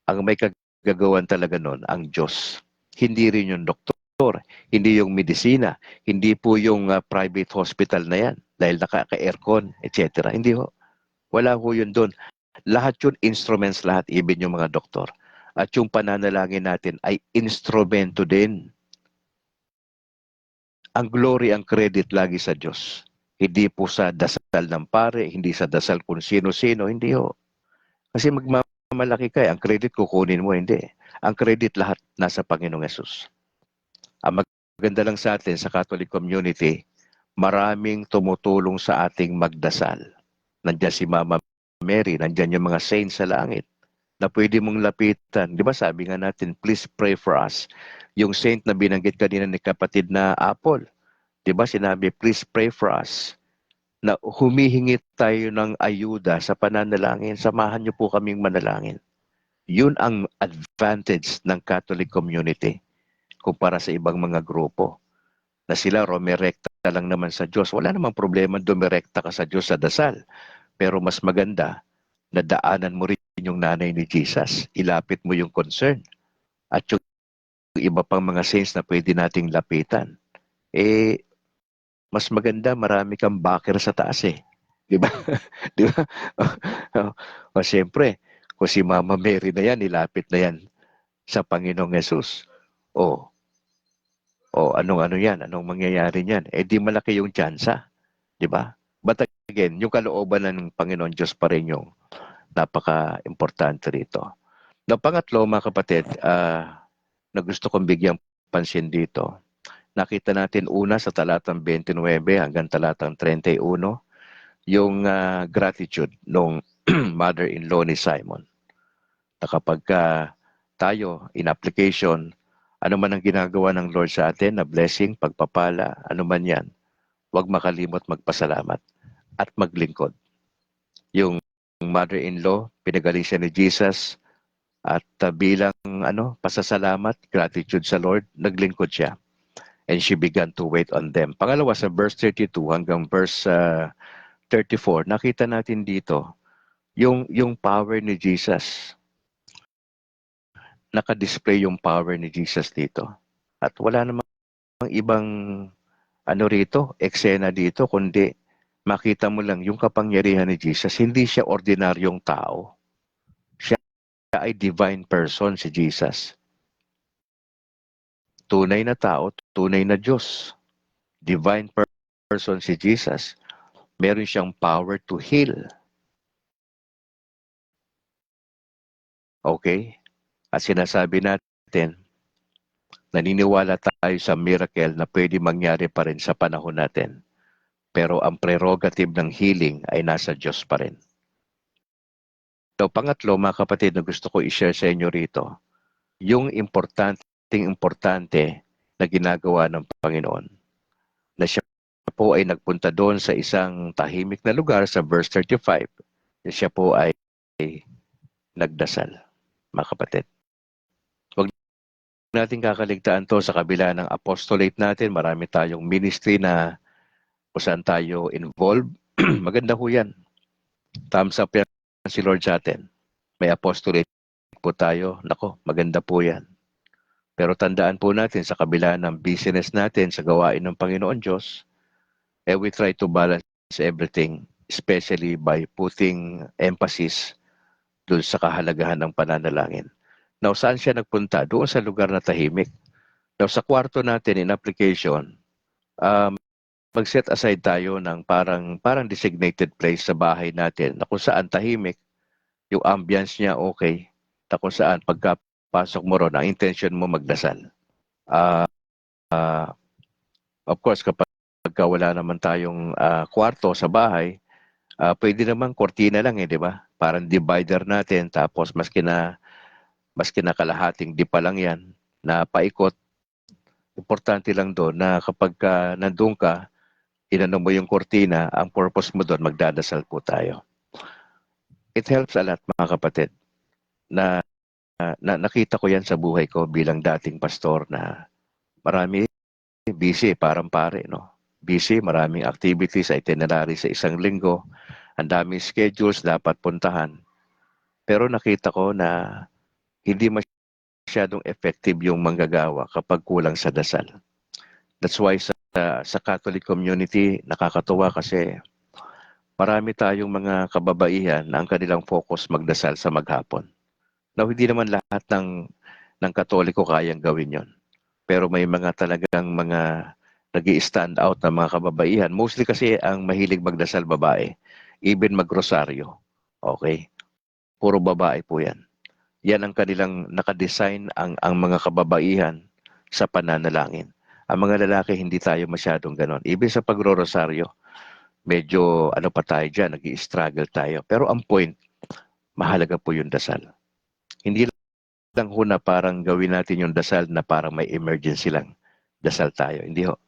ang may kagagawan talaga nun, ang Diyos. Hindi rin yung doktor, hindi yung medisina, hindi po yung private hospital na yan dahil nakaka-aircon, etc. Hindi ho. Wala ho yun doon. Lahat yun, instruments lahat, even yung mga doktor. At yung pananalangin natin ay instrumento din. Ang glory, ang credit lagi sa Diyos. Hindi po sa dasal ng pare, hindi sa dasal kung sino-sino, hindi ho. Kasi magmamalaki ka, ang credit kukunin mo, hindi. Ang credit lahat nasa Panginoong Yesus. Ang maganda lang sa atin, sa Catholic community, maraming tumutulong sa ating magdasal. Nandiyan si Mama Mary, nandiyan yung mga saints sa langit na pwede mong lapitan. Di ba sabi nga natin, please pray for us. Yung saint na binanggit kanina ni kapatid na Apple, di ba sinabi, please pray for us. Na humihingi tayo ng ayuda sa pananalangin, samahan niyo po kaming manalangin. Yun ang advantage ng Catholic community kumpara sa ibang mga grupo. Na sila rumirekta lang naman sa Diyos. Wala namang problema dumirekta ka sa Diyos sa dasal. Pero mas maganda, na daanan mo rin yung nanay ni Jesus. Ilapit mo yung concern. At yung iba pang mga saints na pwede nating lapitan. Mas maganda, marami kang backer sa taas eh. Di ba? Di ba? O siyempre, kung si Mama Mary na yan, nilapit na yan sa Panginoong Yesus. Anong yan? Anong mangyayari niyan? Di malaki yung tsansa. Di ba? But again, yung kalooban ng Panginoon Diyos pa rin yung napaka-importante rito. Na pangatlo, mga kapatid, na gusto kong bigyang pansin dito, nakita natin una sa talatang 29 hanggang talatang 31, yung gratitude ng mother-in-law ni Simon. Na kapag tayo, in application, ano man ang ginagawa ng Lord sa atin, na blessing, pagpapala, ano man yan, huwag makalimot magpasalamat at maglingkod. Yung mother-in-law, pinagaling siya ni Jesus, at bilang pasasalamat, gratitude sa Lord, naglingkod siya. And she began to wait on them. Pangalawa, sa verse 32 hanggang verse 34, nakita natin dito yung power ni Jesus. Naka-display yung power ni Jesus dito. At wala namang ibang eksena dito, kundi makita mo lang yung kapangyarihan ni Jesus. Hindi siya ordinaryong tao. Siya ay divine person, si Jesus. Tunay na tao, tunay na Diyos. Divine person si Jesus. Meron siyang power to heal. Okay? At sinasabi natin, naniniwala tayo sa miracle na pwede mangyari pa rin sa panahon natin. Pero ang prerogative ng healing ay nasa Diyos pa rin. So, pangatlo, mga kapatid, na gusto ko i-share sa inyo rito, yung importante na ginagawa ng Panginoon. Na siya po ay nagpunta doon sa isang tahimik na lugar sa verse 35. Na siya po ay nagdasal, mga kapatid. natin kakaligtaan to sa kabila ng apostolate natin. Marami tayong ministry na kung saan tayo involved. Maganda ho yan. Thumbs up yan si Lord sa atin. May apostolate po tayo. Nako, maganda po yan. Pero tandaan po natin sa kabila ng business natin sa gawain ng Panginoon Diyos, we try to balance everything, especially by putting emphasis doon sa kahalagahan ng pananalangin. Now, saan siya nagpunta? Doon sa lugar na tahimik. Now, sa kwarto natin in application, mag-set aside tayo ng parang designated place sa bahay natin na kung saan tahimik, yung ambience niya okay, na kung saan pagkapasok mo ron, ang intention mo magdasal. Of course, kapag wala naman tayong kwarto sa bahay, pwede naman kortina lang di ba? Parang divider natin, tapos maski na kalahating di pa lang yan, na paikot. Importante lang doon na kapag nandun ka, inano mo yung kortina, ang purpose mo doon, magdadasal po tayo. It helps a lot mga kapatid na nakita ko yan sa buhay ko bilang dating pastor na marami busy, parang pare, no? Busy, maraming activities, itinerary sa isang linggo, ang daming schedules dapat puntahan. Pero nakita ko na hindi masyadong effective yung manggagawa kapag kulang sa dasal. That's why sa Catholic community, nakakatuwa kasi marami tayong mga kababaihan na ang kanilang focus magdasal sa maghapon. Now, hindi naman lahat ng Katoliko kayang gawin yon. Pero may mga talagang mga nag-i-stand out na mga kababaihan. Mostly kasi ang mahilig magdasal babae. Even magrosaryo. Okay? Puro babae po yan. Yan ang kanilang nakadesign ang mga kababaihan sa pananalangin. Ang mga lalaki, hindi tayo masyadong ganon. Even sa pagro-rosaryo, medyo pa tayo dyan, nag-i-struggle tayo. Pero ang point, mahalaga po yung dasal. Hindi lang ho na parang gawin natin yung dasal na parang may emergency lang. Dasal tayo. Hindi ho.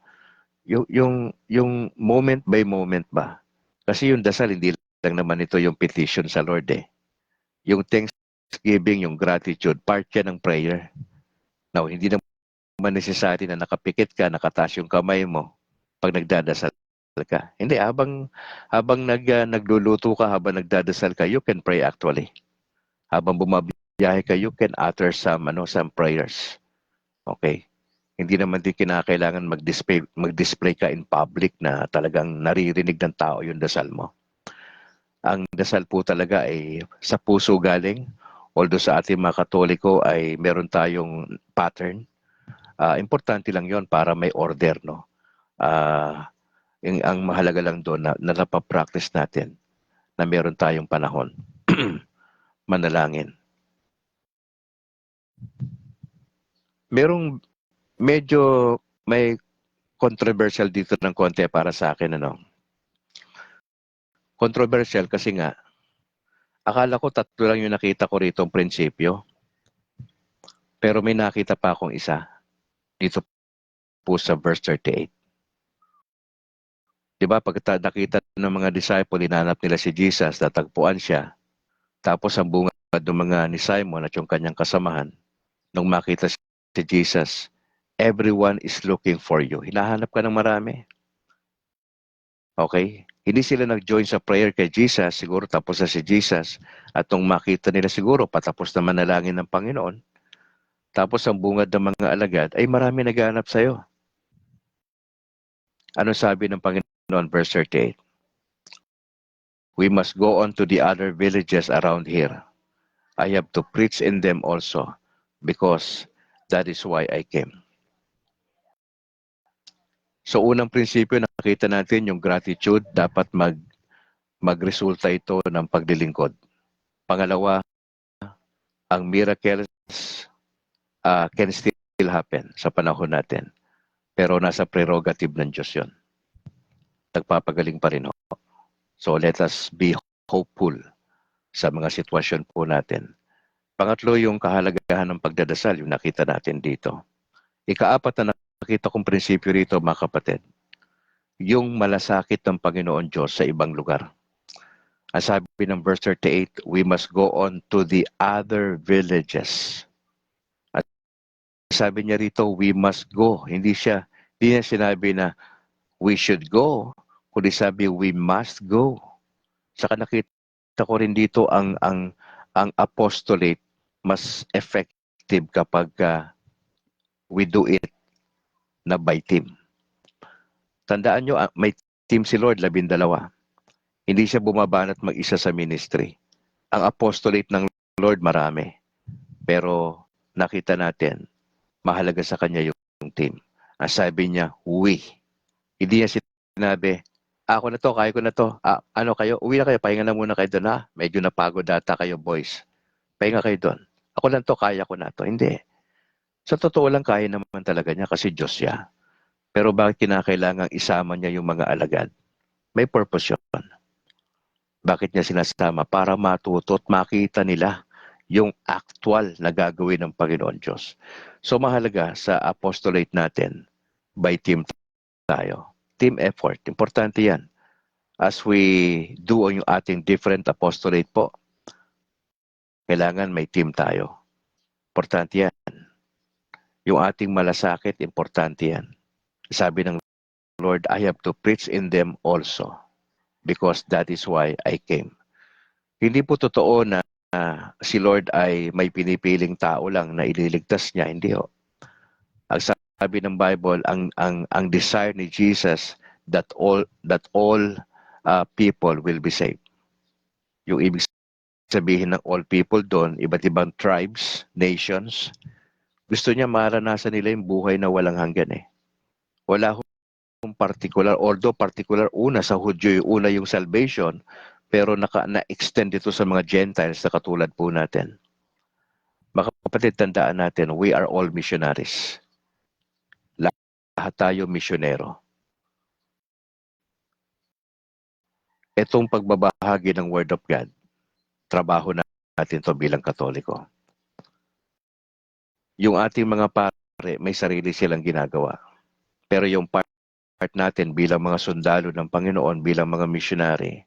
Yung moment by moment ba? Kasi yung dasal, hindi lang naman ito yung petition sa Lord eh. Yung thanksgiving, yung gratitude, part yan ng prayer. Now, hindi naman necessary na nakapikit ka, nakataas yung kamay mo pag nagdadasal ka. Hindi, habang nagluluto ka, habang nagdadasal ka, you can pray actually. Habang bumabiyahe ka, you can utter some prayers. Okay? Hindi naman din kinakailangan mag-display ka in public na talagang naririnig ng tao yung dasal mo. Ang dasal po talaga ay sa puso galing. Although sa ating mga Katoliko ay meron tayong pattern. Importante lang yon para may order, no? Ang mahalaga lang doon na napapractice natin na meron tayong panahon. Manalangin. Merong medyo may controversial dito ng konti para sa akin. Controversial kasi nga, akala ko 3 lang yung nakita ko rito ang prinsipyo. Pero may nakita pa akong isa dito po sa verse 38. Diba, pag nakita ng mga disciple, hinanap nila si Jesus, natagpuan siya. Tapos ang bungad ng mga ni Simon at yung kanyang kasamahan, nung makita si Jesus, everyone is looking for you. Hinahanap ka ng marami. Okay? Hindi sila nag-join sa prayer kay Jesus, siguro tapos na si Jesus. At nung makita nila siguro, patapos na manalangin ng Panginoon. Tapos ang bungad ng mga alagad, ay marami naghahanap sa'yo. Ano sabi ng Panginoon, verse 38? We must go on to the other villages around here. I have to preach in them also, because that is why I came. So unang prinsipyo, nakita natin yung gratitude, dapat magresulta ito ng paglilingkod. Pangalawa, ang miracles can still happen sa panahon natin. Pero nasa prerogative ng Diyos yun. Nagpapagaling pa rin ho. So let us be hopeful sa mga sitwasyon po natin. Pangatlo, yung kahalagahan ng pagdadasal, yung nakita natin dito. Ika-4 na nakita kong prinsipyo rito, mga kapatid, yung malasakit ng Panginoon Diyos sa ibang lugar. Ang sabi ng verse 38, we must go on to the other villages. At sabi niya rito, we must go. Hindi niya sinabi na we should go, kundi sabi we must go. Saka nakita ko rin dito ang apostolate mas effective kapag we do it na by team. Tandaan nyo, may team si Lord, 12. Hindi siya bumabanat mag-isa sa ministry. Ang apostolate ng Lord marami. Pero nakita natin, mahalaga sa kanya yung team. Ang sabi niya, we. Hindi niya sinabi, ako na to, kaya ko na to. Ano kayo? Uwi na kayo, pahinga na muna kayo doon. Medyo napagod data kayo, boys. Pahinga kayo doon. Ako lang to, kaya ko na to. Hindi. Sa totoo lang, kaya naman talaga niya kasi Diyos siya. Pero bakit kinakailangang isama niya yung mga alagad? May purpose yun. Bakit niya sinasama? Para matuto at makita nila yung actual na gagawin ng Panginoon Diyos. So mahalaga sa apostolate natin, by team tayo. Team effort, importante yan. As we do yung ating different apostolate po, kailangan may team tayo. Importante yan. Yung ating malasakit, importante yan. Sabi ng Lord, I have to preach in them also because that is why I came. Hindi po totoo na si Lord ay may pinipiling tao lang na ililigtas niya. Hindi ho. Ang sabi ng Bible, ang desire ni Jesus that all people will be saved. Yung ibig sabihin ng all people doon, iba't ibang tribes, nations, gusto niya maranasan nila yung buhay na walang hanggan eh. Wala hong particular, although particular una sa Hudyo yung una yung salvation, pero na-extend ito sa mga Gentiles na katulad po natin. Mga kapatid, tandaan natin, we are all missionaries. Lahat tayo misyonero. Itong pagbabahagi ng Word of God, trabaho natin to bilang Katoliko. Yung ating mga pare, may sarili silang ginagawa. Pero yung part natin bilang mga sundalo ng Panginoon, bilang mga missionary,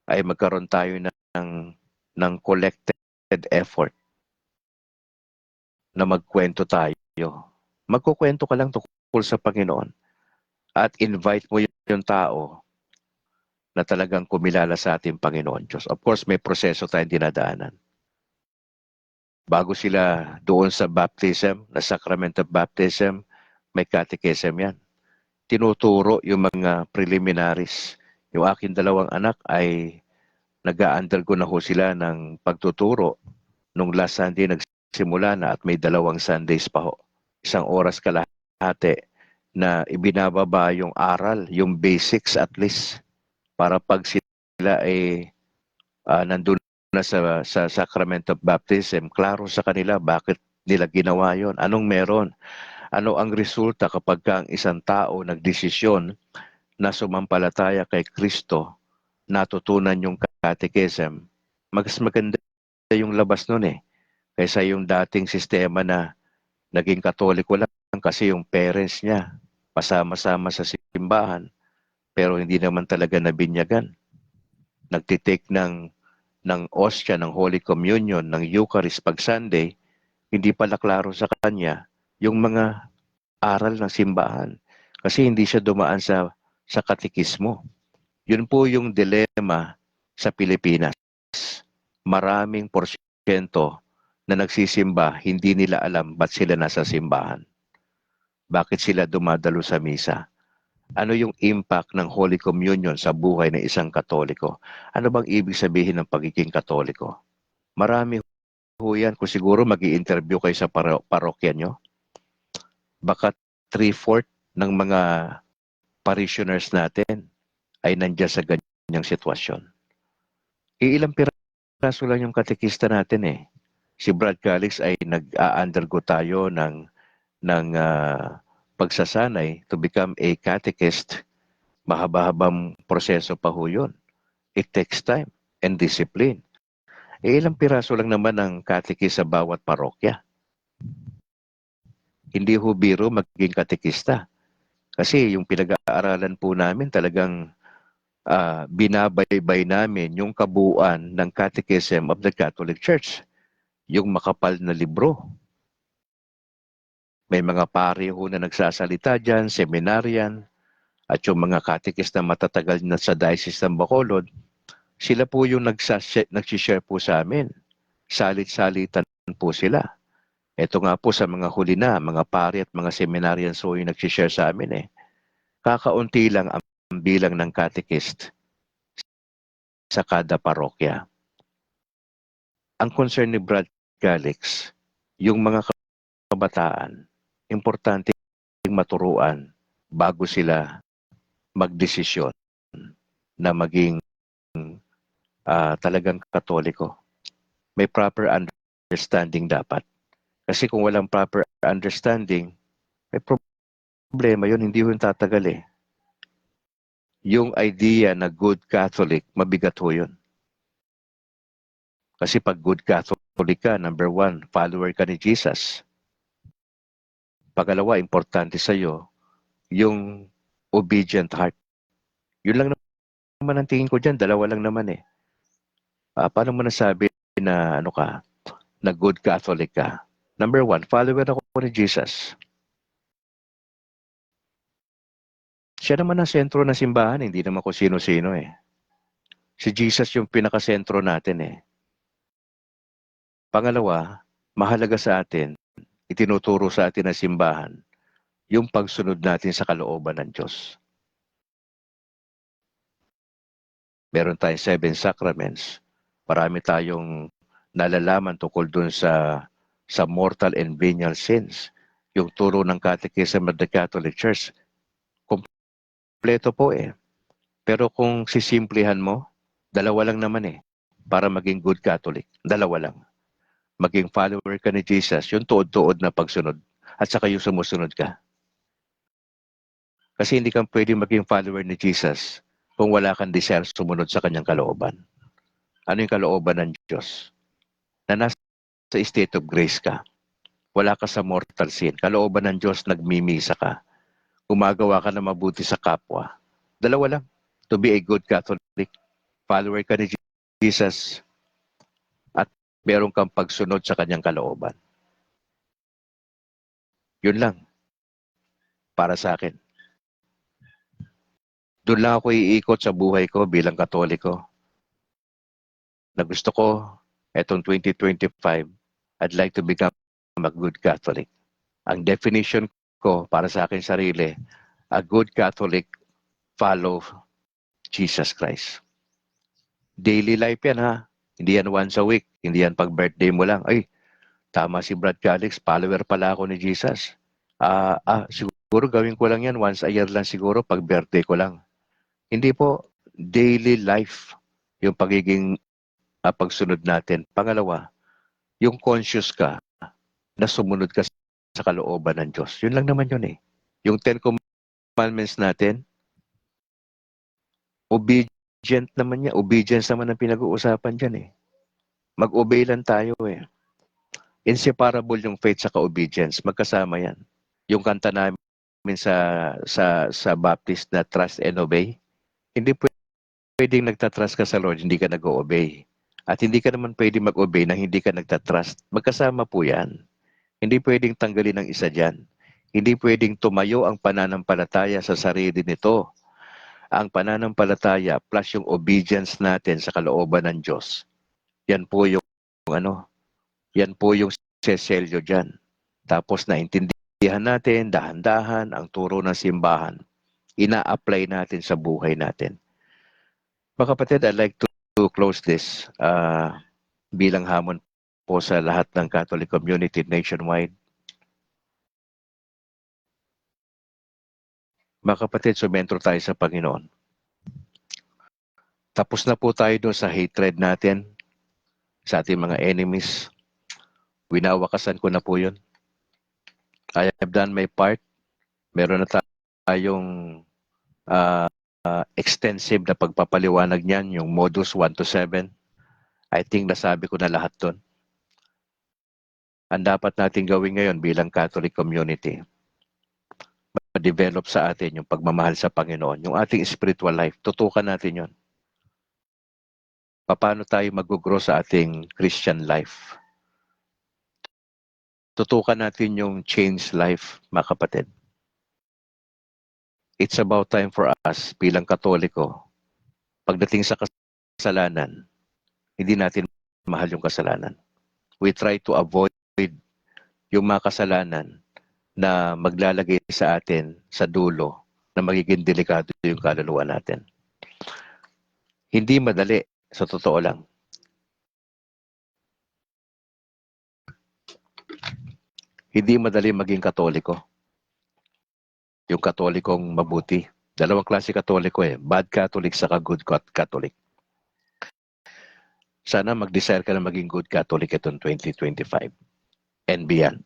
ay magkaroon tayo ng collected effort na magkwento tayo. Magkukwento ka lang tungkol sa Panginoon at invite mo yung tao na talagang kumilala sa ating Panginoon Diyos. Of course, may proseso tayong dinadaanan. Bago sila doon sa baptism, na sacrament of baptism, may catechism yan. Tinuturo yung mga preliminaries. Yung aking dalawang anak ay nag-undergo na ho sila ng pagtuturo. Nung last Sunday, nagsimula na at may 2 Sundays pa ho. 1 oras kalahati na ibinababa yung aral, yung basics at least, para pag sila ay nandun na sa sacrament of baptism, klaro sa kanila bakit nila ginawa yon, anong meron, ano ang resulta kapag ang isang tao nagdesisyon na sumampalataya kay Kristo, natutunan yung catechism, mas maganda yung labas nun kaysa yung dating sistema na naging Katoliko lang kasi yung parents niya pasama-sama sa simbahan pero hindi naman talaga nabinyagan. Nagtitake ng ostia, ng Holy Communion, ng Eucharist pag Sunday, hindi pala klaro sa kanya yung mga aral ng simbahan. Kasi hindi siya dumaan sa katekismo. Yun po yung dilema sa Pilipinas. Maraming porsyento na nagsisimba, hindi nila alam ba't sila nasa simbahan. Bakit sila dumadalo sa misa? Ano yung impact ng Holy Communion sa buhay ng isang Katoliko? Ano bang ibig sabihin ng pagiging Katoliko? Marami ho yan. Kung siguro mag-i-interview kayo sa parokya nyo, baka 3/4 ng mga parishioners natin ay nandiyan sa ganyang sitwasyon. Ilang piraso lang yung katekista natin Si Brad Calix ay nag-undergo tayo ng pagsasanay to become a catechist. Mahaba-habang proseso pa ho yun. It takes time and discipline. Ilang piraso lang naman ang catechist sa bawat parokya. Hindi ho biro maging katekista. Kasi yung pinag-aaralan po namin talagang binabaybay namin yung kabuuan ng Catechism of the Catholic Church. Yung makapal na libro. May mga pari ho na nagsasalita dyan, seminaryan, at yung mga katikis na matatagal na sa Diocese ng Bacolod, sila po yung nagsishare po sa amin. Salit-salitan po sila. Ito nga po sa mga huli na, mga pari at mga seminarians so yung nagsishare sa amin eh. Kakaunti lang ang bilang ng catechist sa kada parokya. Ang concern ni Brad Calix, yung mga kabataan, importante maturuan bago sila magdesisyon na maging talagang katoliko. May proper understanding dapat. Kasi kung walang proper understanding, may problema yun, hindi yun tatagal eh. Yung idea na good Catholic, mabigat ho yun. Kasi pag good Catholic ka, number one, follower ka ni Jesus. Pangalawa, importante sa'yo, yung obedient heart. Yun lang naman ang tingin ko dyan, dalawa lang naman eh. Paano mo nasabi na ano ka, na good Catholic ka? Number one, follower ako ni Jesus. Siya naman ang sentro ng simbahan, hindi naman kung sino-sino eh. Si Jesus yung pinakasentro natin eh. Pangalawa, mahalaga sa atin, itinuturo sa atin ng simbahan, yung pagsunod natin sa kalooban ng Diyos. Meron tayong 7 sacraments. Marami tayong nalalaman tungkol dun sa mortal and venial sins. Yung turo ng Catechism of the Catholic Church, kompleto po eh. Pero kung sisimplihan mo, dalawa lang naman eh. Para maging good Catholic, dalawa lang. Maging follower ka ni Jesus, yung tuod-tuod na pagsunod. At saka yung sumusunod ka. Kasi hindi kang pwede maging follower ni Jesus kung wala kang desire sumunod sa kanyang kalooban. Ano yung kalooban ng Diyos? Na nasa state of grace ka. Wala ka sa mortal sin. Kalooban ng Diyos, nagmimisa ka. Gumagawa ka na mabuti sa kapwa. Dalawa lang. To be a good Catholic. Follower ka ni Jesus at meron kang pagsunod sa kanyang kalooban. Yun lang. Para sa akin. Doon lang ako iikot sa buhay ko bilang Katoliko. Na gusto ko, etong 2025, I'd like to become a good Catholic. Ang definition ko para sa akin sarili, a good Catholic follow Jesus Christ. Daily life yan ha. Hindi yan once a week. Hindi yan pag birthday mo lang. Ay, tama si Brad Calix, follower pala ako ni Jesus. Siguro gawin ko lang yan once a year lang siguro pag birthday ko lang. Hindi po, daily life yung pagiging pagsunod natin. Pangalawa, yung conscious ka na sumunod ka sa kalooban ng Diyos. Yun lang naman yun eh. Yung 10 commandments natin, obedient naman niya. Obedience naman ang pinag-uusapan dyan eh. Mag-obey lang tayo eh. Inseparable yung faith sa obedience. Magkasama yan. Yung kanta namin sa Baptist na trust and obey, hindi pwedeng nagtatrust ka sa Lord, hindi ka nag-obey. At hindi ka naman pwedeng mag-obey nang hindi ka nagtatrust. Magkasama po yan. Hindi pwedeng tanggalin ang isa dyan. Hindi pwedeng tumayo ang pananampalataya sa sarili nito. Ang pananampalataya plus yung obedience natin sa kalooban ng Diyos. Yan po yung yan po yung seselyo dyan. Tapos naintindihan natin, dahan-dahan, ang turo ng simbahan. Ina-apply natin sa buhay natin. Mga kapatid, I'd like to close this bilang hamon po sa lahat ng Catholic community nationwide. Mga kapatid, sumentro tayo sa Panginoon. Tapos na po tayo doon sa hatred natin sa ating mga enemies. Winawakasan ko na po yun. I have done my part. Meron na tayong extensive na pagpapaliwanag niyan, yung modus 1 to 7. I think nasabi ko na lahat doon. Ang dapat natin gawin ngayon bilang Catholic community, ma-develop sa atin yung pagmamahal sa Panginoon, yung ating spiritual life. Tutukan natin yon. Paano tayo mag-grow sa ating Christian life? tutukan natin yung change life, mga kapatid. It's about time for us bilang Katoliko. Pagdating sa kasalanan, hindi natin mahal yung kasalanan. We try to avoid yung mga kasalanan na maglalagay sa atin sa dulo na magiging delikado yung kaluluwa natin. Hindi madali, sa totoo lang. Hindi madali maging Katoliko. Yung Katolikong mabuti. Dalawang klase Katoliko eh. Bad Catholic saka good Catholic. Sana mag-desire ka na maging good Catholic itong 2025 and beyond.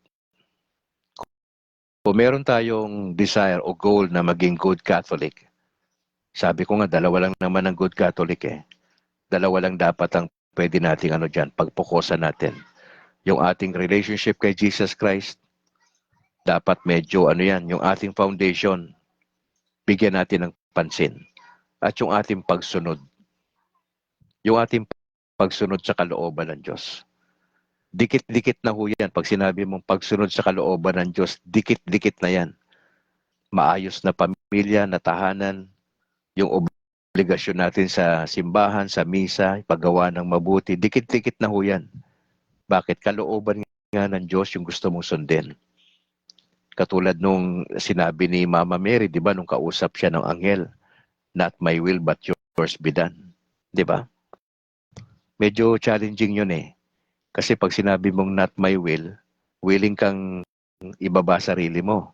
Kung meron tayong desire o goal na maging good Catholic, sabi ko nga, dalawa lang naman ang good Catholic eh. Dalawa lang dapat ang pwede nating pagpukusan natin. Yung ating relationship kay Jesus Christ, dapat medyo yung ating foundation, bigyan natin ng pansin. At yung ating pagsunod. Yung ating pagsunod sa kalooban ng Diyos. Dikit-dikit na ho yan. Pag sinabi mong pagsunod sa kalooban ng Diyos, dikit-dikit na yan. Maayos na pamilya, na tahanan, yung obligasyon natin sa simbahan, sa misa, paggawa ng mabuti, dikit-dikit na ho yan. Bakit? Kalooban nga ng Diyos yung gusto mong sundin. Katulad nung sinabi ni Mama Mary, di ba, nung kausap siya ng anghel, not my will but yours be done. Di ba? Medyo challenging yun eh. Kasi pag sinabi mong not my will, willing kang ibaba sarili mo.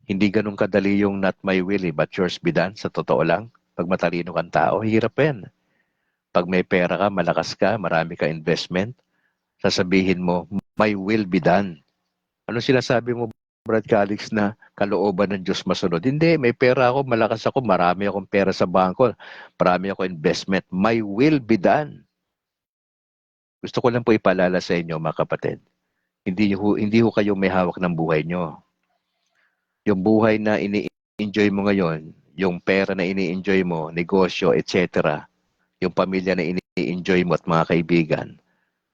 Hindi ganun kadali yung not my will but yours be done, sa totoo lang. Pag matalino kang tao, hirap yan. Pag may pera ka, malakas ka, marami ka investment, sasabihin mo, my will be done. Ano sinasabi mo, Brad Calix, na kalooban ng Diyos masunod? Hindi, may pera ako, malakas ako, marami akong pera sa bangko, marami ako investment. My will be done. Gusto ko lang po ipaalala sa inyo, mga kapatid. Hindi ho kayo may hawak ng buhay nyo. Yung buhay na ini-enjoy mo ngayon, yung pera na ini-enjoy mo, negosyo, etc., yung pamilya na ini-enjoy mo at mga kaibigan,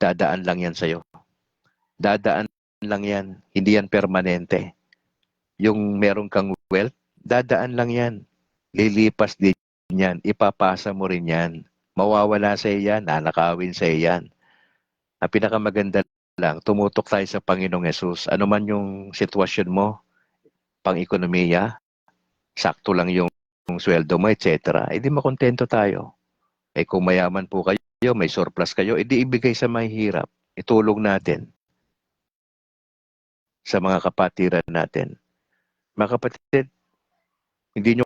dadaan lang yan sa'yo. Dadaan lang yan. Hindi yan permanente. Yung meron kang wealth, dadaan lang yan. Lilipas din yan. Ipapasa mo rin yan. Mawawala sa yan. Nanakawin sa yan. Ang pinakamaganda lang, tumutok tayo sa Panginoong Yesus. Ano man yung sitwasyon mo, pang-ekonomiya, sakto lang yung sweldo mo, etc. E di makontento tayo. Eh kung mayaman po kayo, may surplus kayo, edi ibigay sa mahihirap. Itulong natin sa mga kapatiran natin. Mga kapatid, hindi nyo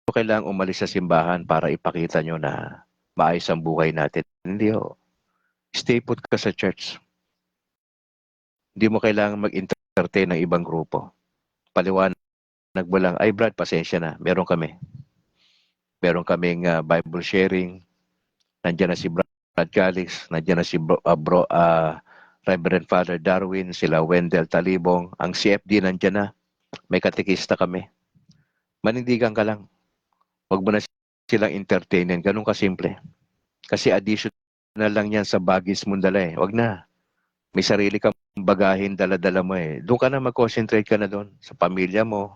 kailangang umalis sa simbahan para ipakita nyo na maayos ang buhay natin. Hindi ho. Stay put ka sa church. Hindi mo kailangang mag-entertain ng ibang grupo. Paliwanag mo lang, ay Brad, pasensya na. Meron kami. Meron kaming Bible sharing. Nandiyan na si Brad Calix. Nandiyan na si Reverend Father Darwin, sila Wendell Talibong. Ang CFD nandiyan na. May katekista kami. Manindigan ka lang. Huwag mo na silang entertainin. Ganun kasimple. Kasi additional lang yan sa bagis mong dala eh. Huwag na. May sarili kang bagahin, dala-dala mo eh. Doon ka na mag-concentrate ka na doon sa pamilya mo.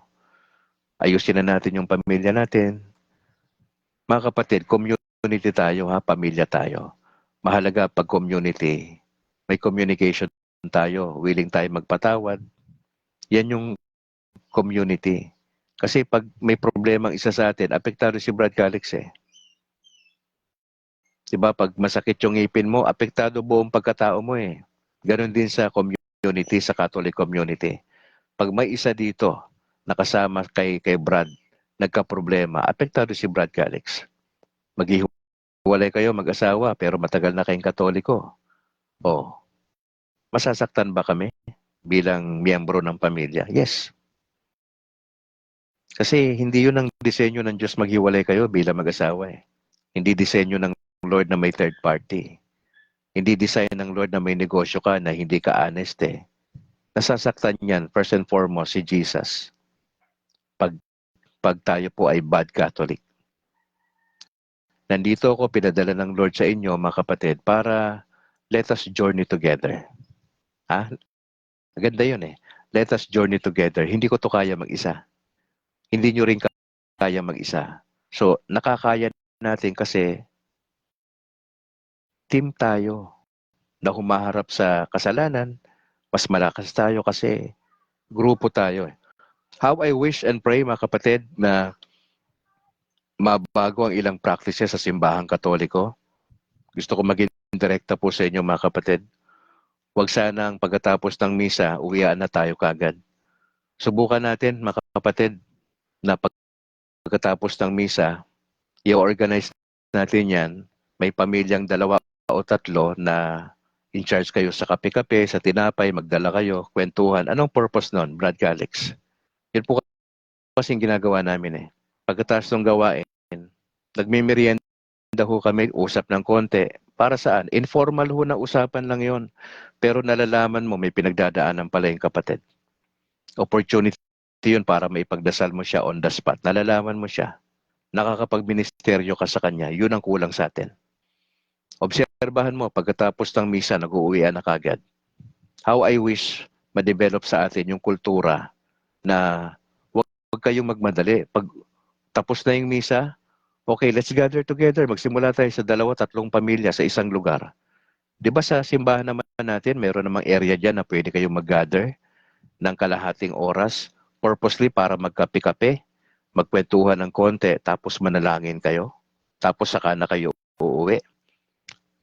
Ayusin na natin yung pamilya natin. Mga kapatid, community tayo ha, pamilya tayo. Mahalaga pag community, may communication tayo, willing tayo magpatawad. Yan yung community. Kasi pag may problema ang isa sa atin, apektado si Brad Calix eh. Diba, pag masakit yung ngipin mo, apektado buong pagkatao mo eh. Ganon din sa community, sa Catholic community. Pag may isa dito, nakasama kay Brad, nagka-problema, apektado si Brad Calix. Maghihiwalay kayo, mag-asawa, pero matagal na kayong Katoliko. O, masasaktan ba kami bilang miyembro ng pamilya? Yes. Kasi hindi yun ang disenyo ng Diyos maghiwalay kayo bilang mag-asawa eh. Hindi disenyo ng Lord na may third party. Hindi design ng Lord na may negosyo ka na hindi ka honest eh. Nasasaktan yan, first and foremost, si Jesus. Pag tayo po ay bad Catholic. Nandito ako, pinadala ng Lord sa inyo, mga kapatid, para let us journey together. Ha? Maganda yun eh. Let us journey together. Hindi ko to kaya mag-isa. Hindi nyo rin kaya mag-isa. So, nakakaya natin kasi team tayo na humaharap sa kasalanan. Mas malakas tayo kasi grupo tayo eh. How I wish and pray mga kapatid na mabago ang ilang practices sa simbahang katoliko. Gusto ko maging direkta po sa inyo mga kapatid. Huwag sanang pagkatapos ng misa, uwian na tayo kagad. Subukan natin mga kapatid na pagkatapos ng misa, i-organize natin yan. May pamilyang 2 o 3 na in charge kayo sa kape-kape, sa tinapay, magdala kayo, kwentuhan. Anong purpose nun, Brad Calix? Yun po kasing ginagawa namin eh. Pagkatapos ng gawain, nagmimerienda ho kami, usap ng konti. Para saan? Informal ho na usapan lang yon. Pero nalalaman mo, may pinagdadaanan pala yung kapatid. Opportunity yun para maipagdasal mo siya on the spot. Nalalaman mo siya. Nakakapagministeryo ka sa kanya. Yun ang kulang sa atin. Obserbahan mo, pagkatapos ng misa, nag-uuwian na kagad. How I wish ma-develop sa atin yung kultura na huwag kayong magmadali. Pag tapos na yung misa, okay, let's gather together. Magsimula tayo sa 2-3 pamilya sa isang lugar. Di ba sa simbahan naman natin, meron namang area dyan na pwede kayong mag-gather ng kalahating oras purposely para magkape-kape, magkwentuhan ng konti, tapos manalangin kayo. Tapos saka na kayo uuwi.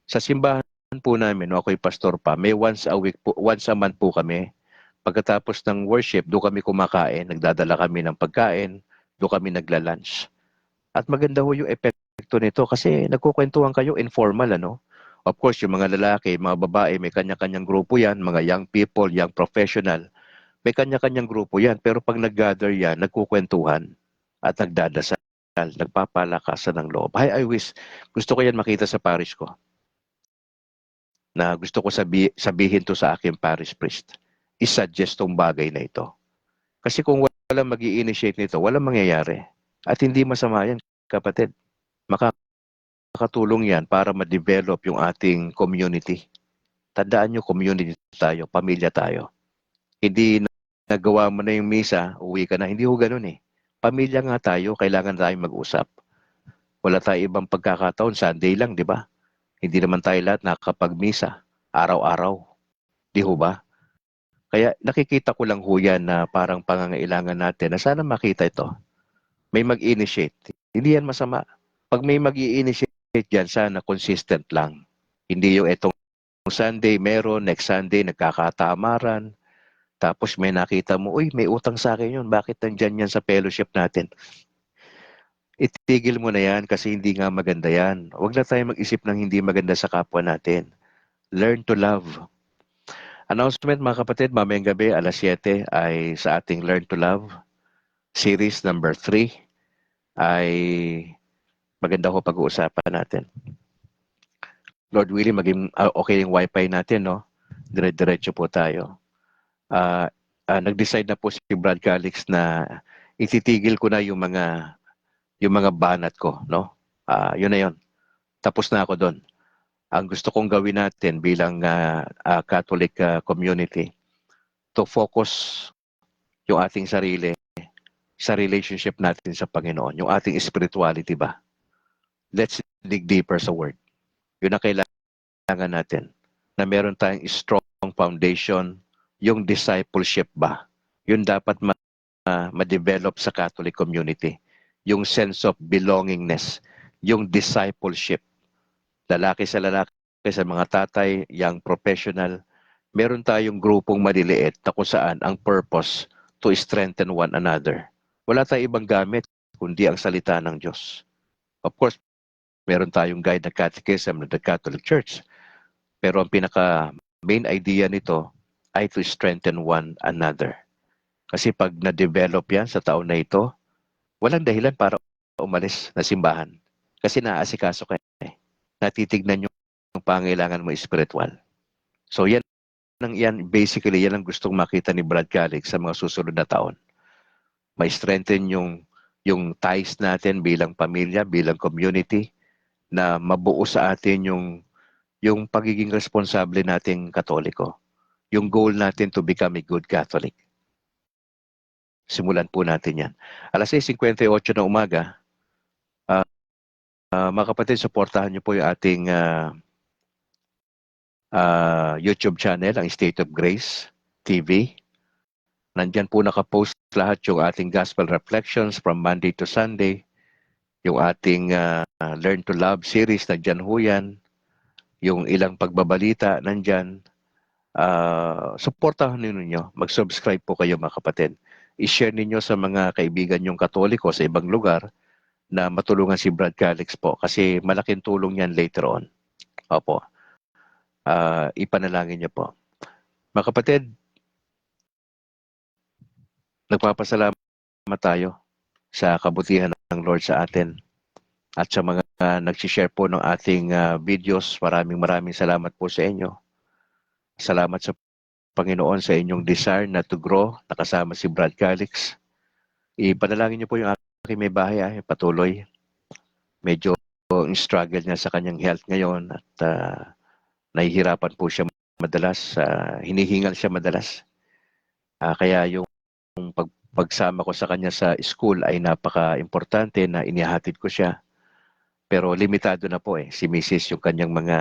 Sa simbahan po namin, no, ako'y pastor pa, may once a month po kami. Pagkatapos ng worship, doon kami kumakain, nagdadala kami ng pagkain, doon kami nagla-lunch. At maganda ho yung epekto nito kasi nagkukwentuhan kayo informal, ano? Of course, yung mga lalaki, mga babae, may kanya-kanyang grupo yan, mga young people, young professional, may kanya-kanyang grupo yan. Pero pag nag-gather yan, nagkukwentuhan at nagdadasal, nagpapalakasan ng loob. I wish, gusto ko yan makita sa parish ko. Na gusto ko sabihin to sa aking parish priest. I-suggest tong bagay na ito. Kasi kung walang mag-i-initiate nito, walang mangyayari. At hindi masama yan, kapatid. Makakatulong yan para ma-develop yung ating community. Tandaan nyo, community tayo, pamilya tayo. Hindi nagawa mo na yung misa, uwi ka na. Hindi ho ganun eh. Pamilya nga tayo, kailangan tayong mag-usap. Wala tayo ibang pagkakataon, Sunday lang, di ba? Hindi naman tayo lahat nakakapag-misa, araw-araw. Di ho ba? Kaya nakikita ko lang ho yan na parang pangangailangan natin na sana makita ito. May mag-initiate. Hindi yan masama. Pag may mag-i-initiate dyan, sana consistent lang. Hindi yung etong Sunday meron, next Sunday nagkakatamaran, tapos may nakita mo, uy, may utang sa akin yun, bakit nandyan yan sa fellowship natin? Itigil mo na yan kasi hindi nga maganda yan. Huwag na tayo mag-isip ng hindi maganda sa kapwa natin. Learn to love. Announcement mga kapatid, mamayang gabi, alas 7 ay sa ating Learn to Love. Series number 3 ay maganda ko pag-uusapan natin. Lord willing, maging okay yung wifi natin, no? Dire-diretso po tayo. Nag-decide na po si Brad Calix na ititigil ko na yung mga banat ko, no? Yun na yun. Tapos na ako doon. Ang gusto kong gawin natin bilang Catholic community, to focus yung ating sarili sa relationship natin sa Panginoon, yung ating spirituality ba? Let's dig deeper sa Word. Yun ang kailangan natin. Na meron tayong strong foundation, yung discipleship ba? Yun dapat ma-develop sa Catholic community. Yung sense of belongingness, yung discipleship. Lalaki sa mga tatay, young professional, meron tayong grupong maliliit na kung saan ang purpose to strengthen one another. Wala tayong ibang gamit kundi ang salita ng Diyos. Of course, meron tayong guide na catechism ng the Catholic Church. Pero ang pinaka main idea nito ay to strengthen one another. Kasi pag na-develop yan sa taon na ito, walang dahilan para umalis na simbahan. Kasi naaasikaso ka eh. Natitignan yung pangailangan mo spiritual. So yan basically yan ang gustong makita ni Brad Calix sa mga susunod na taon. May strengthen yung ties natin bilang pamilya, bilang community, na mabuo sa atin yung pagiging responsable nating Katoliko. yung goal natin to become a good Catholic. Simulan po natin yan. Alas 6:58 ng umaga, mga kapatid, supportahan niyo po yung ating YouTube channel, ang State of Grace TV. Nandyan po nakapost lahat yung ating Gospel Reflections from Monday to Sunday. Yung ating Learn to Love series, nandyan ho yan. Yung ilang pagbabalita, nandyan. Supportahan ninyo. Mag-subscribe po kayo mga kapatid. I-share ninyo sa mga kaibigan yung Katoliko sa ibang lugar na matulungan si Brad Calix po kasi malaking tulong yan later on. Opo. Ipanalangin niyo po. Mga kapatid, nagpapasalamat tayo sa kabutihan ng Lord sa atin at sa mga nag-share po ng ating videos. Maraming salamat po sa inyo. Salamat sa Panginoon sa inyong desire na to grow, nakasama si Brad Calix. Ipanalangin niyo po yung aking may bahay, patuloy. Medyo struggle niya sa kanyang health ngayon at nahihirapan po siya madalas, hinihingal siya madalas. Kaya yung pagsama ko sa kanya sa school ay napaka-importante na inihahatid ko siya. Pero limitado na po si Mrs. yung kanyang mga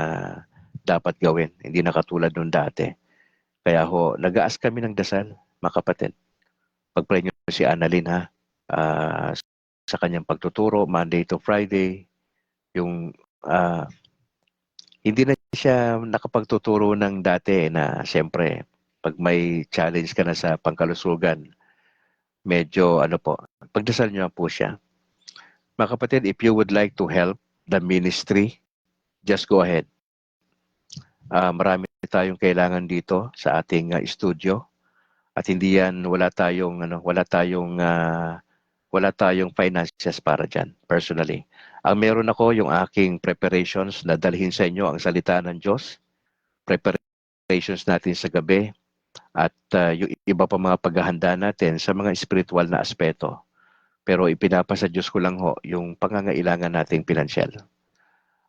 dapat gawin. Hindi na katulad nung dati. Kaya nag-aas kami ng dasal, mga kapatid. Pag-pray niyo si Annalyn ha. Sa kanyang pagtuturo, Monday to Friday. Yung hindi na siya nakapagtuturo ng dati na siyempre pag may challenge ka na sa pangkalusugan, medyo pagdasal niyo po siya. Mga kapatid, if you would like to help the ministry, just go ahead. Marami tayong kailangan dito sa ating studio at hindi yan wala tayong finances para diyan personally. Ang meron ako yung aking preparations na dalhin sa inyo ang salita ng Diyos, preparations natin sa gabi at yung iba pa mga paghahanda natin sa mga spiritual na aspeto. Pero ipinapasa Diyos ko lang yung pangangailangan nating pinansyal.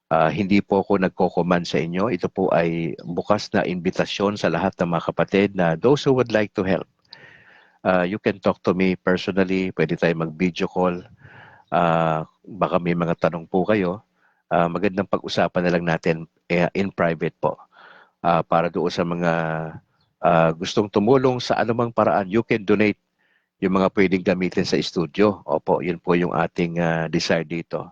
Hindi po ako nagko-command sa inyo. Ito po ay bukas na imbitasyon sa lahat ng mga kapatid na those who would like to help. You can talk to me personally. Pwede tayo mag-video call. Baka may mga tanong po kayo. Magandang pag-usapan na lang natin in private po. Para doon sa mga gustong tumulong sa anumang paraan, you can donate yung mga pwedeng gamitin sa studio. Opo, yun po yung ating desire dito.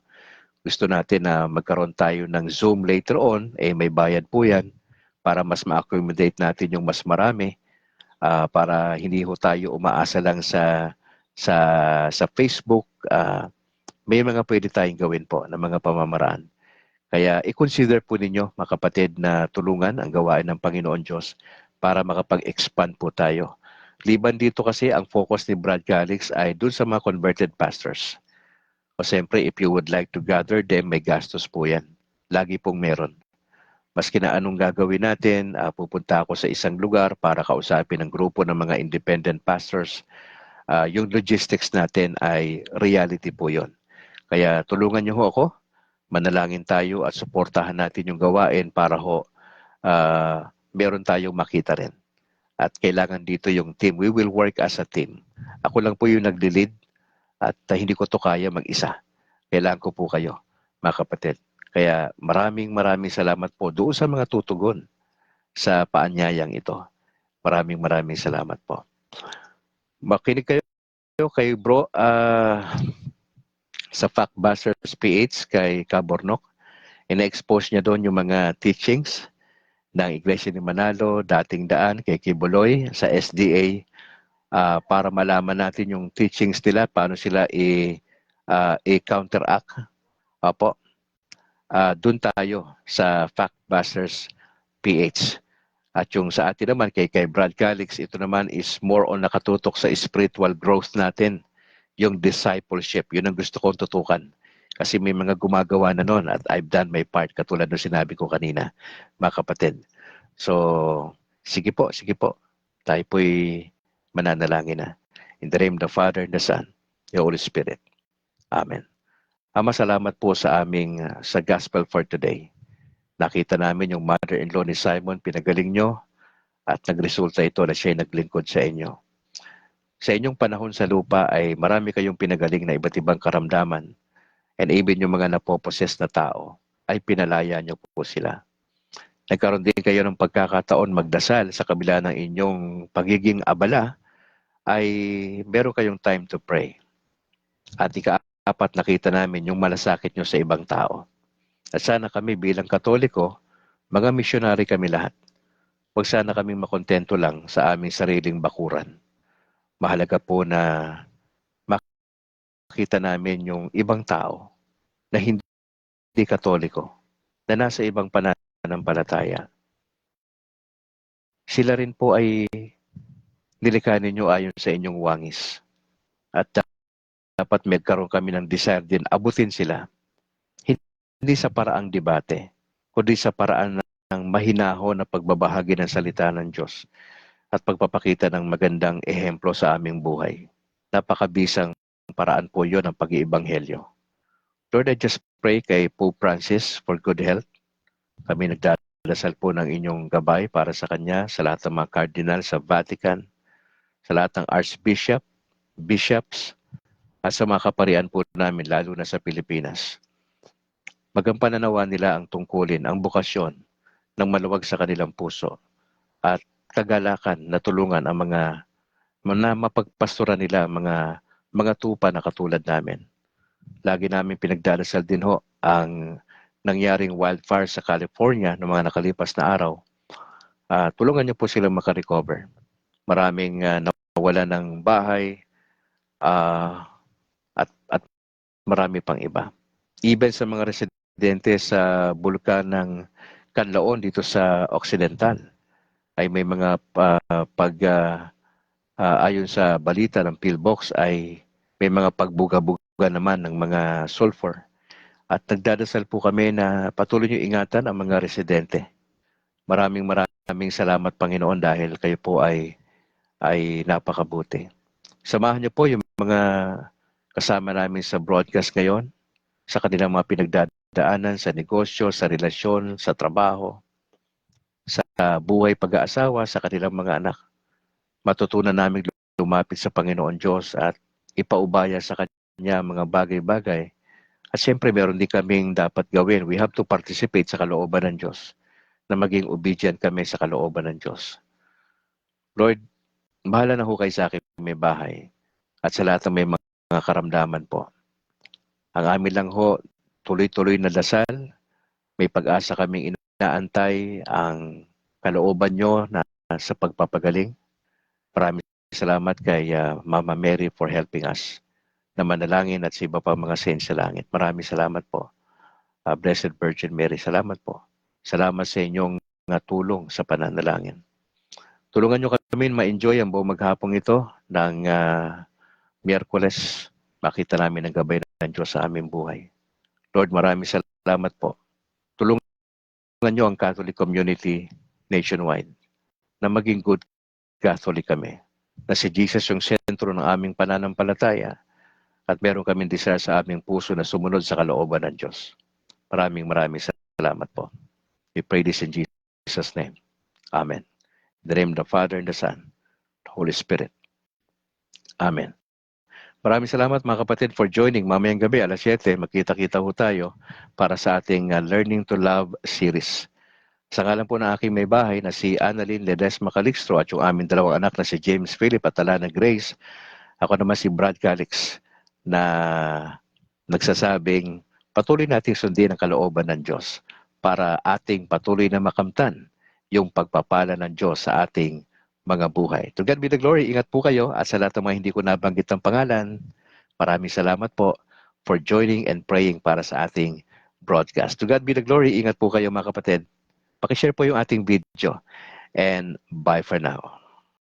Gusto natin na magkaroon tayo ng Zoom later on, may bayad po yan para mas ma-accommodate natin yung mas marami para hindi tayo umaasa lang sa Facebook. May mga pwede tayong gawin po na mga pamamaraan. Kaya i-consider po ninyo mga kapatid na tulungan ang gawain ng Panginoon Diyos para makapag-expand po tayo. Liban dito kasi ang focus ni Brad Calix ay dun sa mga converted pastors. O siyempre, if you would like to gather them, may gastos po yan. Lagi pong meron. Maski na anong gagawin natin, pupunta ako sa isang lugar para kausapin ang grupo ng mga independent pastors. Yung logistics natin ay reality po yon. Kaya tulungan niyo ako, manalangin tayo at suportahan natin yung gawain para meron tayong makita rin. At kailangan dito yung team. We will work as a team. Ako lang po yung nagli-lead at hindi ko to kaya mag-isa. Kailangan ko po kayo, mga kapatid. Kaya maraming salamat po doon sa mga tutugon sa paanyayang ito. Maraming salamat po. Makinig kayo kay bro sa Factbusters PH kay Kabornok. Ina-expose niya doon yung mga teachings ng Iglesia ni Manalo, dating daan kay Kibuloy sa SDA para malaman natin yung teachings nila, paano sila i-counteract. Opo. Doon tayo sa Factbusters PH. At yung sa atin naman, kay Brad Calix, ito naman is more on nakatutok sa spiritual growth natin. Yung discipleship, yun ang gusto kong tutukan. Kasi may mga gumagawa na noon at I've done my part, katulad ng sinabi ko kanina, mga kapatid. So, sige po. Tayo po'y mananalangin na. In the name of the Father, the Son, the Holy Spirit. Amen. Ama, salamat po sa sa gospel for today. Nakita namin yung mother-in-law ni Simon, pinagaling nyo. at nagresulta ito na siya ay naglingkod sa inyo. Sa inyong panahon sa lupa ay marami kayong pinagaling na iba't ibang karamdaman, and even yung mga napoposes na tao ay pinalaya niyo po sila. Nagkaroon din kayo ng pagkakataon magdasal sa kabila ng inyong pagiging abala, ay meron kayong time to pray. At ika-apat, nakita namin yung malasakit nyo sa ibang tao. At sana kami bilang Katoliko, mga misyonary kami lahat. Huwag sana kaming makontento lang sa aming sariling bakuran. Mahalaga po na makita namin yung ibang tao na hindi Katoliko, na nasa ibang pananampalataya. Sila rin po ay nilikha ninyo ayon sa inyong wangis. At dapat magkaroon kami ng desire din, abutin sila. Hindi sa paraang debate, kundi sa paraan ng mahinahon na pagbabahagi ng salita ng Diyos at pagpapakita ng magandang ehemplo sa aming buhay. Napakabisang paraan po yun ng pag-iibanghelyo. Lord, I just pray kay Pope Francis for good health. Kami nagdadasal po ng inyong gabay para sa kanya, sa lahat ng mga cardinal sa Vatican, sa lahat ng archbishop, bishops, at sa mga kaparian po namin, lalo na sa Pilipinas. Magampananawa nila ang tungkulin, ang bukasyon ng maluwag sa kanilang puso at kagalakan na tulungan ang mga mapagpastoran nila, mga tupa na katulad namin. Lagi namin pinagdarasal din ho ang nangyaring wildfire sa California noong mga nakalipas na araw. Tulungan niyo po silang makarecover. Maraming nawala ng bahay at marami pang iba. Even sa mga residente sa bulkan ng Canlaon dito sa Occidental, ay may mga ayon sa balita ng PhilBox ay may mga pagbuga-buga naman ng mga sulfur. At nagdadasal po kami na patuloy niyo ingatan ang mga residente. Maraming salamat, Panginoon, dahil kayo po ay napakabuti. Samahan niyo po yung mga kasama namin sa broadcast ngayon, sa kanilang mga pinagdadaanan sa negosyo, sa relasyon, sa trabaho, sa buhay pag-aasawa, sa kanilang mga anak. Matutunan namin lumapit sa Panginoon Diyos at ipaubaya sa Kanya mga bagay-bagay. At siyempre, meron din kaming dapat gawin. We have to participate sa kalooban ng Diyos, na maging obedient kami sa kalooban ng Diyos. Lord, bahala na ho kayo sa akin may bahay at sa lahat ng may mga karamdaman po. Ang amin lang ho, tuloy-tuloy na dasal, may pag-asa kaming inaantay ang kalooban nyo na sa pagpapagaling. Maraming salamat kay Mama Mary for helping us na manalangin at sa iba pa mga saints sa langit. Maraming salamat po. Blessed Virgin Mary, salamat po. Salamat sa inyong tulong sa pananalangin. Tulungan nyo kami ma-enjoy ang buong maghapong ito ng Miyerkules. Makita namin ang gabay ng Diyos sa aming buhay. Lord, maraming salamat po. Tulungan nyo ang Catholic community nationwide na maging good Catholic kami, na si Jesus yung sentro ng aming pananampalataya at meron kaming desire sa aming puso na sumunod sa kalooban ng Diyos. Maraming salamat po. We pray this in Jesus' name. Amen. In the name of the Father and the Son, the Holy Spirit. Amen. Maraming salamat mga kapatid for joining. Mamayang gabi, alas 7, magkita-kita ho tayo para sa ating Learning to Love series. Sa ngalan po ng aking may bahay na si Annalyn Ledesma Calixto at yung aming dalawang anak na si James Philip at Alana Grace, ako naman si Brad Calix na nagsasabing patuloy nating sundin ang kalooban ng Diyos para ating patuloy na makamtan yung pagpapala ng Diyos sa ating mga buhay. To God be the glory. Ingat po kayo at sa lahat ng mga hindi ko nabanggit ang pangalan, maraming salamat po for joining and praying para sa ating broadcast. To God be the glory. Ingat po kayo mga kapatid. Pakishare po yung ating video and bye for now.